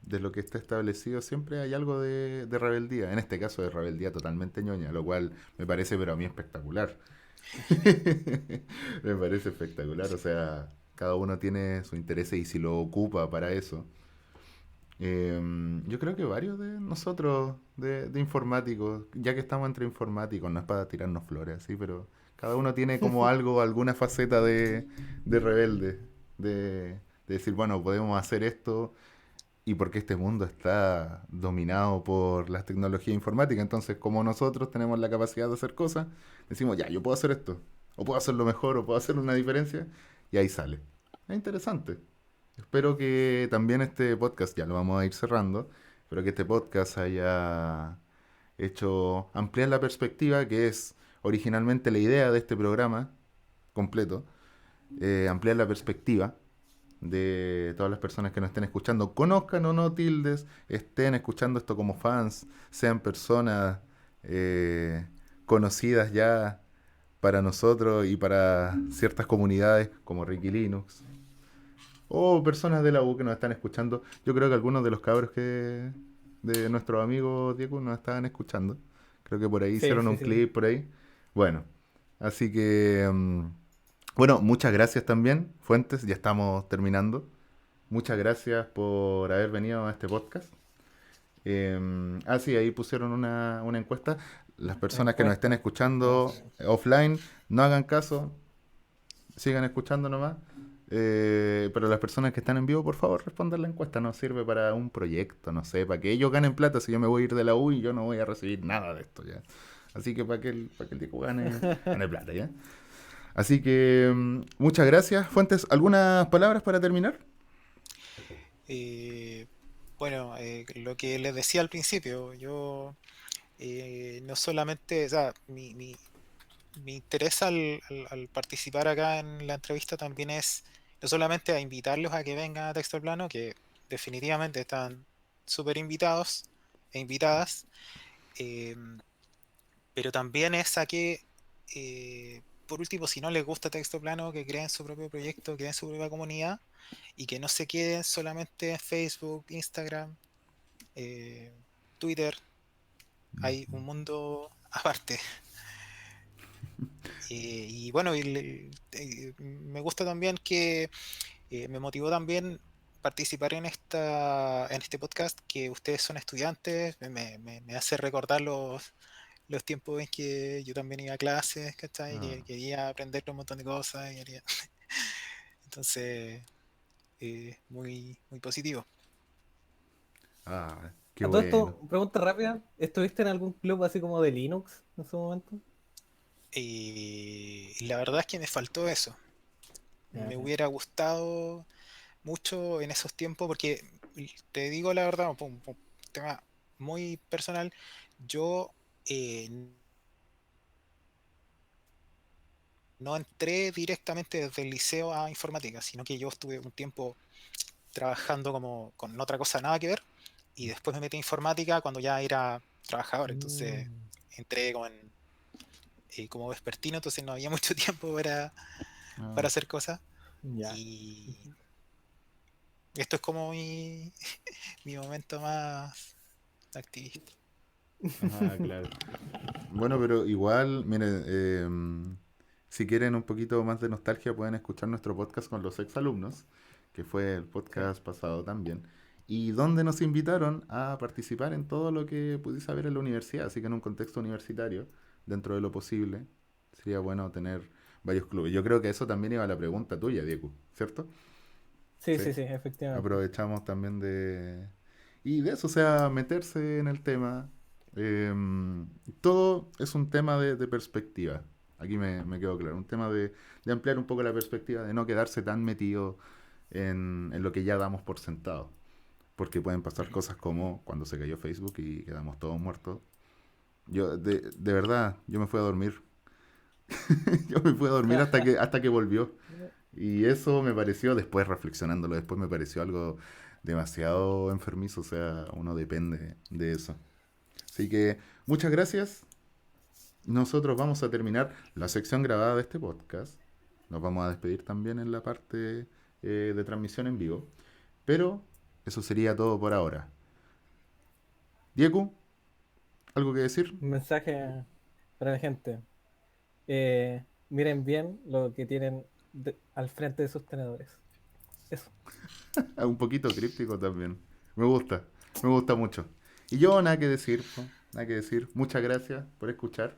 lo que está establecido, siempre hay algo de rebeldía. En este caso de rebeldía totalmente ñoña, lo cual me parece, pero a mí espectacular. Me parece espectacular, o sea, cada uno tiene su interés y si lo ocupa para eso. Yo creo que varios de nosotros, de informáticos, ya que estamos entre informáticos, no es para tirarnos flores así, pero cada uno tiene como algo, alguna faceta de rebelde, de decir, bueno, podemos hacer esto y porque este mundo está dominado por las tecnologías informáticas, entonces como nosotros tenemos la capacidad de hacer cosas, decimos, ya, yo puedo hacer esto, o puedo hacerlo mejor, o puedo hacer una diferencia, y ahí sale. Es interesante. Espero que también este podcast, ya lo vamos a ir cerrando, espero que este podcast haya hecho ampliar la perspectiva, que es originalmente la idea de este programa completo, ampliar la perspectiva de todas las personas que nos estén escuchando, conozcan o no Tildes, estén escuchando esto como fans, sean personas eh, conocidas ya para nosotros y para ciertas comunidades como Ricky Linux, o personas de la U que nos están escuchando. Yo creo que algunos de los cabros que de nuestros amigos Diego nos estaban escuchando. Creo que por ahí Sí, hicieron sí, un sí. clip por ahí. Bueno, así que bueno, muchas gracias también, Fuentes, ya estamos terminando. Muchas gracias por haber venido a este podcast. Sí, ahí pusieron una encuesta. Las Una personas que nos estén encuesta. escuchando Oh. offline, no hagan caso, sigan escuchando nomás. Pero las personas que están en vivo, por favor, respondan la encuesta. No sirve para un proyecto, no sé, para que ellos ganen plata. Si yo me voy a ir de la U y yo no voy a recibir nada de esto ya. Así que para que el tipo gane plata ya. Así que muchas gracias, Fuentes. ¿Algunas palabras para terminar? Eh, bueno, lo que les decía al principio, yo no solamente, o sea, mi interés al participar acá en la entrevista también es no solamente a invitarlos a que vengan a Texto Plano, que definitivamente están súper invitados e invitadas, eh, pero también es a que, por último, si no les gusta Texto Plano, que creen su propio proyecto, creen su propia comunidad y que no se queden solamente en Facebook, Instagram, eh, Twitter. Hay un mundo aparte. Y bueno, me gusta también que me motivó también participar en este podcast, que ustedes son estudiantes, me hace recordar los tiempos en que yo también iba a clases, ¿cachai? Ah, Que quería aprender un montón de cosas. Entonces, muy positivo. qué A todo bueno. esto, pregunta rápida, ¿estuviste en algún club así como de Linux en su momento? La verdad es que me faltó eso. Ya, Me sí. hubiera gustado mucho en esos tiempos, porque te digo la verdad, un tema muy personal, yo eh, no entré directamente desde el liceo a informática, sino que yo estuve un tiempo trabajando como con otra cosa nada que ver, y después me metí en informática cuando ya era trabajador, entonces Mm, entré como vespertino, entonces no había mucho tiempo Ah, para hacer cosas, ya. y esto es como mi momento más activista. claro. Bueno, pero igual, miren, si quieren un poquito más de nostalgia, pueden escuchar nuestro podcast con los exalumnos, que fue el Sí. podcast pasado también, y donde nos invitaron a participar en todo lo que pudiese haber en la universidad, así que en un contexto universitario, dentro de lo posible, sería bueno tener varios clubes. Yo creo que eso también iba a la pregunta tuya, Diego, ¿cierto? Sí, Sí. sí, sí, efectivamente. Aprovechamos también de... Y de eso, o sea, meterse en el tema. Todo es un tema de perspectiva. Aquí me quedó claro. Un tema de ampliar un poco la perspectiva, de no quedarse tan metido en lo que ya damos por sentado. Porque pueden pasar Ujú. cosas como cuando se cayó Facebook y quedamos todos muertos. Yo, de verdad, yo me fui a dormir. Yo me fui a dormir hasta que volvió. Y eso me pareció, después reflexionándolo, después me pareció algo demasiado enfermizo, o sea, uno depende de eso. Así que muchas gracias. Nosotros vamos a terminar la sección grabada de este podcast. Nos vamos a despedir también en la parte de transmisión en vivo. Pero eso sería todo por ahora. Diego, ¿algo que decir? Un mensaje para la gente. Miren bien lo que tienen al frente de sus tenedores. Eso. Un poquito críptico también. Me me gusta mucho. Y yo nada que decir, po, nada que decir. Muchas gracias por escuchar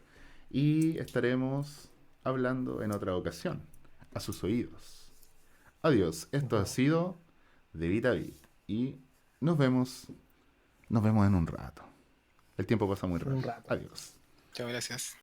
y estaremos hablando en otra ocasión a sus oídos. Adiós, Nos esto ha vemos sido de Vitavit y nos vemos, nos vemos en un rato. El tiempo pasa muy en un rápido. rato. Adiós. Muchas gracias.